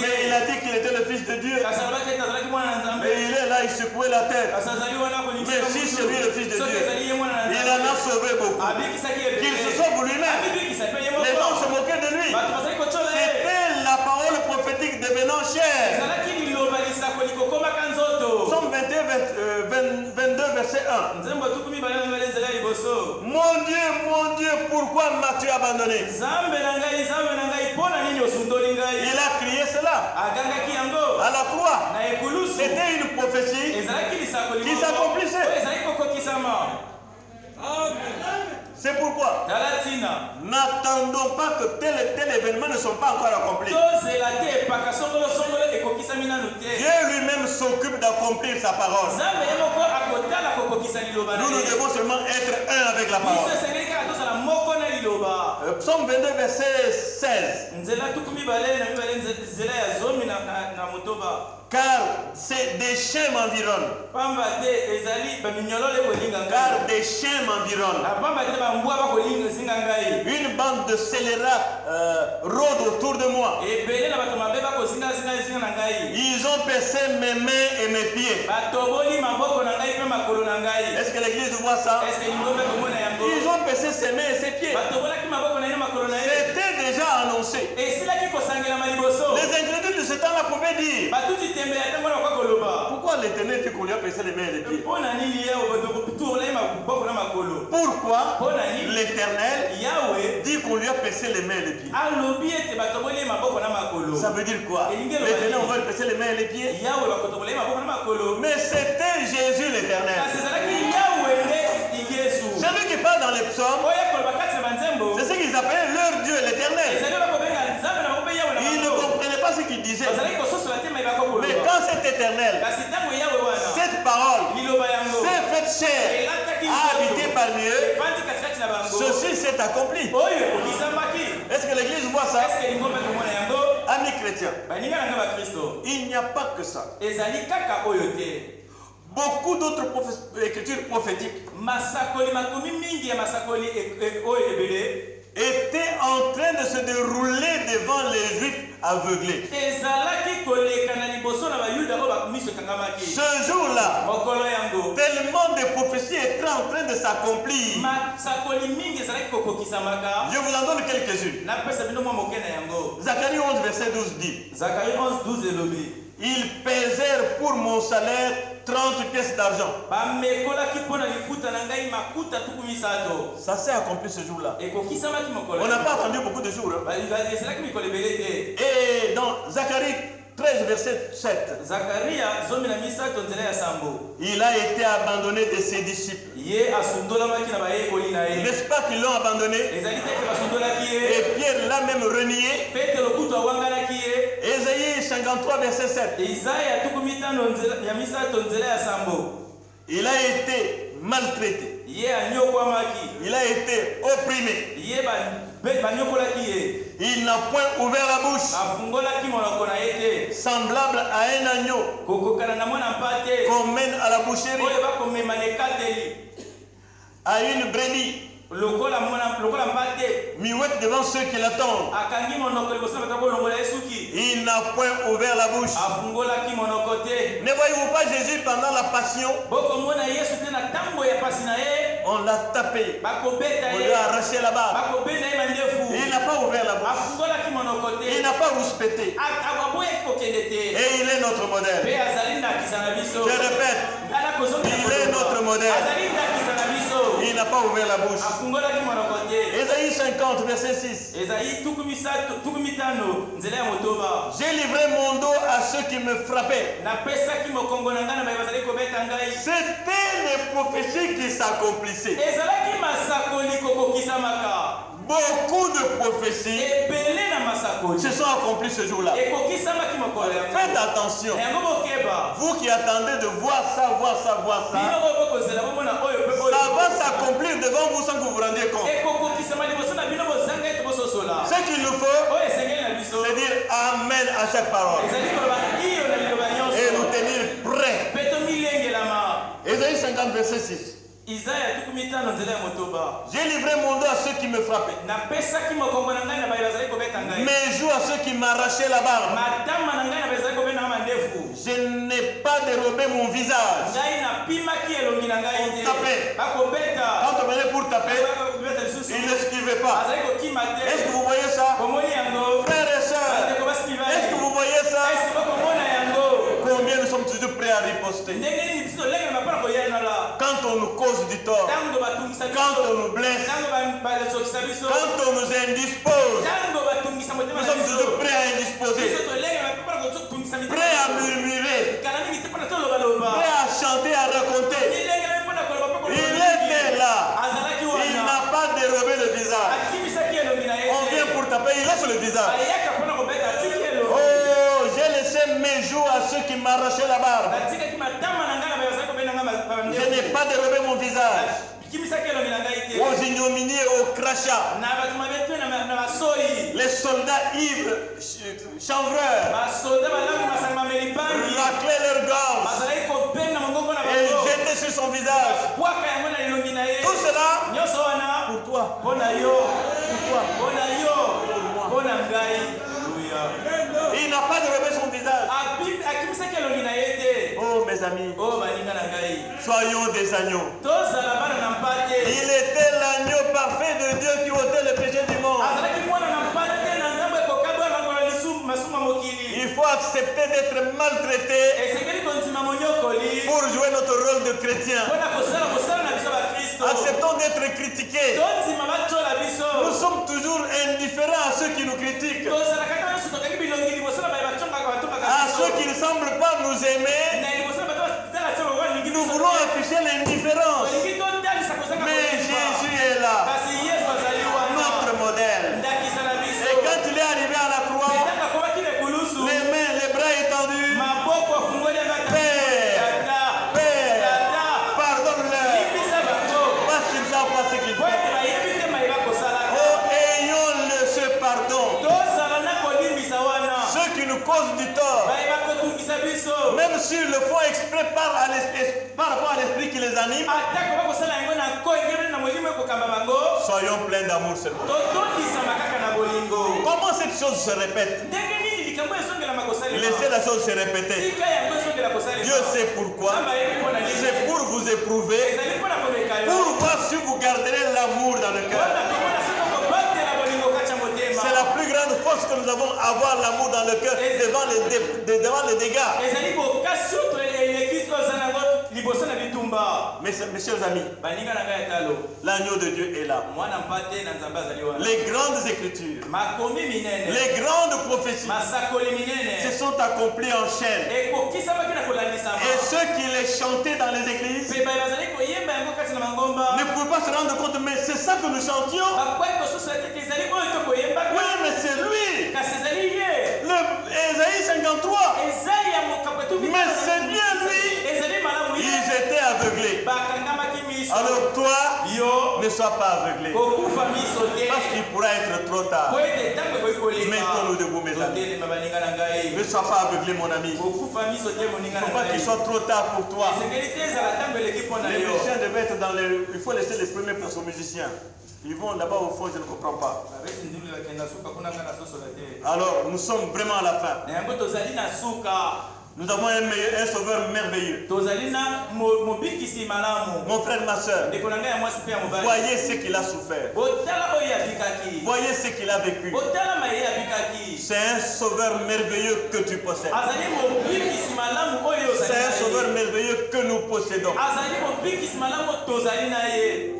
Mais il a dit qu'il était le Fils de Dieu. Mais il est là, il secouait la tête. Mais si c'est lui le Fils de Dieu, il en a sauvé beaucoup. Qu'il se sauve lui-même. Les gens se moquaient de lui. C'était la parole prophétique devenant chair. Psaume 22, verset 1. Mon Dieu, pourquoi m'as-tu abandonné? Il a crié cela à la croix. C'était une prophétie qui s'accomplissait. C'est pourquoi n'attendons pas que tel et tel événement ne soit pas encore accompli. Dieu lui-même s'occupe d'accomplir sa parole. Nous devons seulement être un avec la parole. Psaume 22, verset 16. Car c'est des chiens m'environnent. Car des chiens m'environnent. Une bande de scélérats rôde autour de moi. Ils ont percé mes mains et mes pieds. Est-ce que l'église voit ça? Ils ont percé ses mains et ses pieds. C'était déjà annoncé. Les ingrédients de ce temps-là pouvaient dire: pourquoi l'Éternel dit qu'on lui a percé les mains et les pieds? Pourquoi l'Éternel dit qu'on lui a percé les mains et les pieds? Ça veut dire quoi? L'Éternel, on va lui percer les mains et les pieds? Mais c'était Jésus l'Éternel. Celui qui parle dans les psaumes, c'est ce qu'ils appelaient leur Dieu l'Éternel. Ils ne comprenaient pas ce qu'il disait. Mais quand cet Éternel, cette parole, s'est faite chair, a habité parmi eux, ceci s'est accompli. Est-ce que l'église voit ça? Amis chrétiens, il n'y a pas que ça. Beaucoup d'autres écritures prophétiques étaient en train de se dérouler devant les Juifs aveuglés. Ce jour-là, tellement de prophéties étaient en train de s'accomplir. Je vous en donne quelques-unes. Zacharie 11, verset 12 dit: ils pesèrent pour mon salaire 30 pièces d'argent. Ça s'est accompli ce jour-là. On n'a pas attendu beaucoup de jours. Et dans Zacharie 13, verset 7, il a été abandonné de ses disciples. N'est-ce pas qu'ils l'ont abandonné? Et Pierre l'a même renié. Ésaïe 53, verset 7. Il a été maltraité. Il a été opprimé. Il n'a point ouvert la bouche. Semblable à un agneau qu'on mène à la boucherie, à une brebis miouette devant ceux qui l'attendent. Il n'a point ouvert la bouche. Ne voyez-vous pas Jésus pendant la passion? On l'a tapé. On lui a arraché la barbe. Il n'a pas ouvert la bouche. Il n'a pas rouspété. Et il est notre modèle. Je répète, il est notre modèle. Il n'a pas ouvert la bouche. Ésaïe 50, verset 6. J'ai livré mon dos à ceux qui me frappaient. C'était les prophéties qui s'accomplissaient. Beaucoup de prophéties se sont accomplies ce jour-là. Faites attention. Vous qui attendez de voir ça, ça va s'accomplir devant vous sans que vous vous rendiez compte. Ce qu'il nous faut, c'est dire Amen à chaque parole. Et nous tenir prêts. Ésaïe 50, verset 6. J'ai livré mon dos à ceux qui me frappaient. Mes joues à ceux qui m'arrachaient la barbe. Je n'ai pas dérobé mon visage. On tapait. Quand on venait pour taper, il n'esquivait pas. Est-ce que vous voyez ça? Frères et sœurs, est-ce que vous voyez ça? Combien nous sommes toujours prêts à riposter? Quand on nous cause du tort, quand on nous blesse, quand on nous indispose, nous sommes toujours prêts à indisposer, prêts à murmurer, prêts à chanter, à raconter. Il était là. Il n'a pas dérobé le visage. On vient pour taper, il laisse le visage. Oh, j'ai laissé mes joues à ceux qui m'arrachaient la barbe. Je n'ai pas dérobé mon visage aux ignominies et aux crachats. Les soldats ivres, chanvreurs, raclaient leur visage. Tout cela pour toi. Pour toi. Pour moi. Il n'a pas de revers son visage. Oh mes amis, soyons des agneaux. Il était l'agneau parfait de Dieu qui ôtait le péché du monde. Il faut accepter d'être maltraité pour jouer notre rôle de chrétien. Acceptons d'être critiqués. Nous sommes toujours indifférents à ceux qui nous critiquent, à ceux qui ne semblent pas nous aimer. Nous voulons afficher l'indifférence. Mais Jésus est là, notre modèle. Et quand il est arrivé à la croix, les mains, les bras étendus, Père, pardonne-leur, parce qu'ils ne savent pas ce qu'ils font. Oh, ayons ce pardon. Ceux qui nous causent du tort, même s'ils le font exprès par rapport à l'esprit qui les anime, soyons pleins d'amour seulement. Comment cette chose se répète? Laissez la chose se répéter. Dieu sait pourquoi. C'est pour vous éprouver, pour voir si vous garderez l'amour dans le cœur. C'est la plus grande force que nous avons, avoir l'amour dans le cœur devant les dégâts. Mes chers amis, l'agneau de Dieu est là. Les grandes écritures, les grandes prophéties se sont accomplies en chaîne. Et ceux qui les chantaient dans les églises ne pouvaient pas se rendre compte, mais c'est ça que nous chantions. Oui, mais c'est lui. Le Ésaïe 53. Mais c'est bien lui. Ils étaient aveuglés. Alors toi, ne sois pas aveuglé. Parce qu'il pourra être trop tard. Mettons-nous debout, mes amis. Ne sois pas aveuglé, mon ami. Il ne faut pas qu'il soit trop tard pour toi. Les musiciens devaient être dans les... Il faut laisser les premiers places aux musiciens. Ils vont là-bas au fond, je ne comprends pas. Alors, nous sommes vraiment à la fin. Nous avons un sauveur merveilleux. Mon frère, ma soeur, voyez ce qu'il a souffert. Voyez ce qu'il a vécu. C'est un sauveur merveilleux que tu possèdes. C'est un sauveur merveilleux que nous possédons.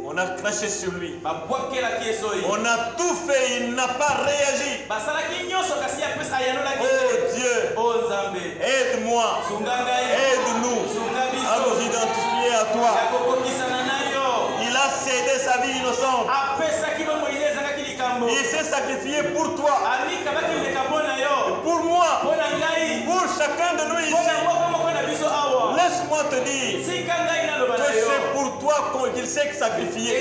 On a craché sur lui. On a tout fait, il n'a pas réagi. Oh Dieu, aide-moi, aide-nous à nous identifier à toi. Il a cédé sa vie innocente. Il s'est sacrifié pour toi, pour moi, pour chacun de nous ici. Laisse-moi te dire que c'est pour toi qu'il s'est sacrifié.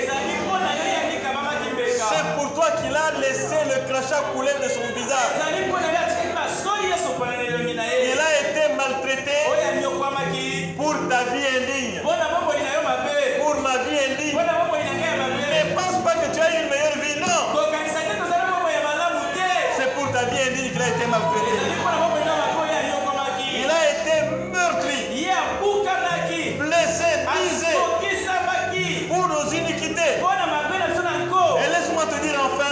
C'est pour toi qu'il a laissé le crachat couler de son visage. Il a été maltraité pour ta vie indigne, pour ma vie indigne. Ne pense pas que tu as une meilleure vie, non. C'est pour ta vie indigne qu'il a été maltraité. Il a été meurtri, blessé, brisé pour nos iniquités. Et laisse-moi te dire enfin,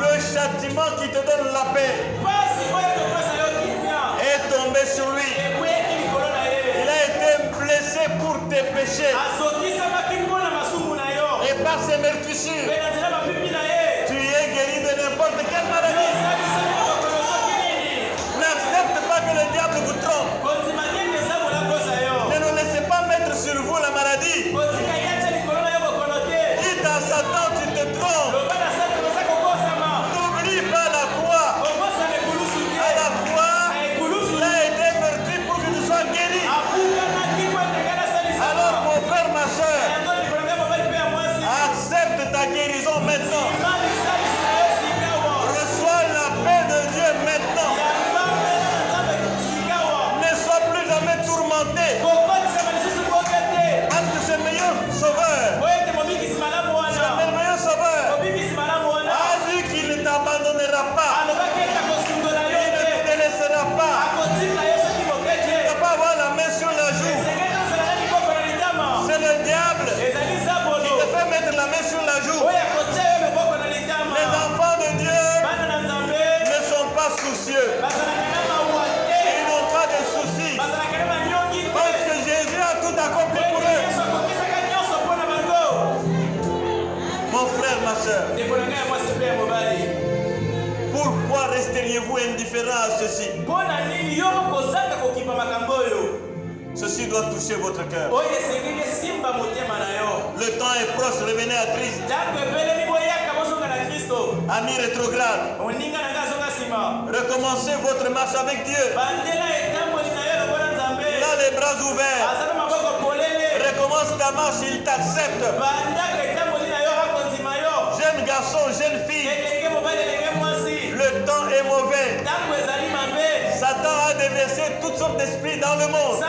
le châtiment qui te donne la paix est tombé sur lui. Il a été blessé pour tes péchés. Et par ses meurtrissures, tu es guéri de n'importe quelle maladie. N'accepte pas que le diable vous trompe. Ne nous laissez pas mettre sur vous la maladie. Dites à Satan, tu te trompes. N'oublie pas la croix. À la croix, il a été meurtri pour que tu sois guéri. Alors mon frère, ma soeur, accepte ta guérison ceci. Ceci doit toucher votre cœur. Le temps est proche, revenez à Christ. Amis rétrogrades, recommencez votre marche avec Dieu. Là, les bras ouverts. Recommence ta marche, il t'accepte. Jeune garçon, jeune fille, le temps est mauvais. Satan a déversé toutes sortes d'esprits dans le monde.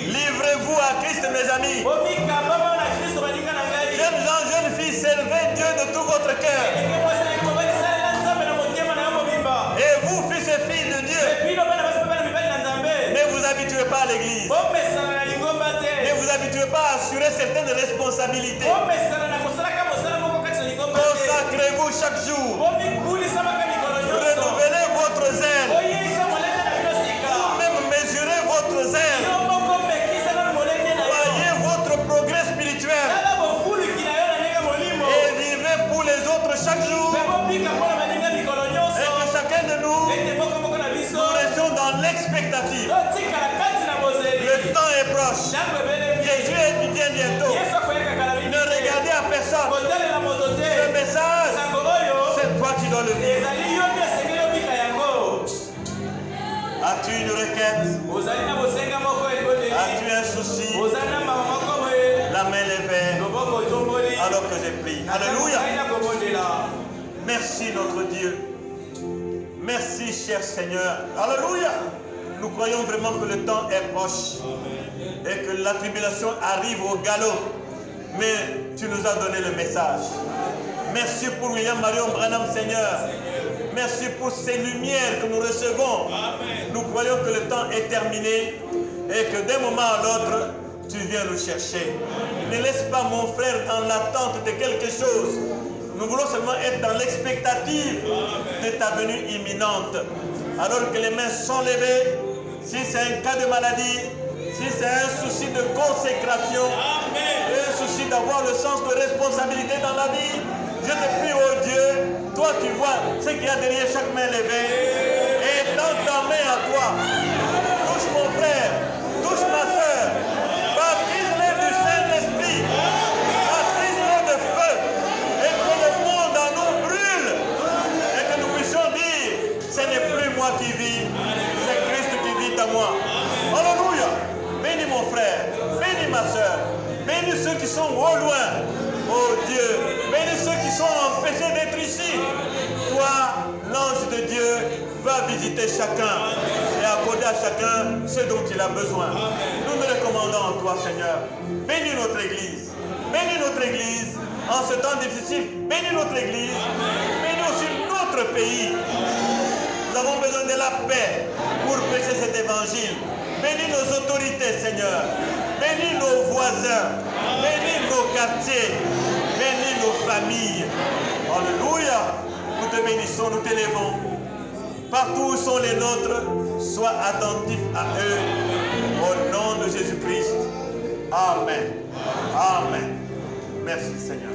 Livrez-vous à Christ, mes amis. Jeunes gens, jeunes filles, servez Dieu de tout votre cœur. Et vous, fils et filles de Dieu, ne vous habituez pas à l'église. Ne vous habituez pas à assurer certaines responsabilités. Consacrez-vous chaque jour. Renouvelez votre zèle. Vous-même mesurez votre zèle. Voyez votre progrès spirituel. Et vivez pour les autres chaque jour. Et que chacun de nous restions dans l'expectative. Le temps est proche. Jésus vient bientôt. Ne regardez à personne. Le message, c'est toi qui dois le vivre. As-tu une requête? As-tu un souci? La main levée alors que j'ai prié. Alléluia. Merci notre Dieu. Merci cher Seigneur. Alléluia. Nous croyons vraiment que le temps est proche et que la tribulation arrive au galop. Mais tu nous as donné le message. Merci pour William Marion Branham, Seigneur. Merci pour ces lumières que nous recevons. Nous croyons que le temps est terminé et que d'un moment à l'autre, tu viens nous chercher. Ne laisse pas mon frère dans l'attente de quelque chose. Nous voulons seulement être dans l'expectative de ta venue imminente. Alors que les mains sont levées, si c'est un cas de maladie, si c'est un souci de consécration, un souci d'avoir le sens de responsabilité dans la vie, je te prie, oh Dieu, toi tu vois ce qu'il y a derrière chaque main levée. Et dans ta main à toi, touche mon frère, touche ma soeur, baptise-les du Saint-Esprit, baptise-les de feu, et que le monde en nous brûle, et que nous puissions dire, ce n'est plus moi qui vis, c'est Christ qui vit en moi. Alléluia. Bénis mon frère, bénis ma soeur, bénis ceux qui sont au loin. Oh Dieu, bénis ceux qui sont empêchés d'être ici. Toi, l'ange de Dieu, va visiter chacun et accorder à chacun ce dont il a besoin. Nous nous recommandons en toi, Seigneur. Bénis notre Église. Bénis notre Église en ce temps difficile. Bénis notre Église. Bénis aussi notre pays. Nous avons besoin de la paix pour prêcher cet évangile. Bénis nos autorités, Seigneur. Bénis nos voisins. Bénis nos quartiers. Bénis nos familles. Alléluia. Nous te bénissons, nous t'élevons. Partout où sont les nôtres, sois attentif à eux. Au nom de Jésus-Christ. Amen. Amen. Merci, Seigneur.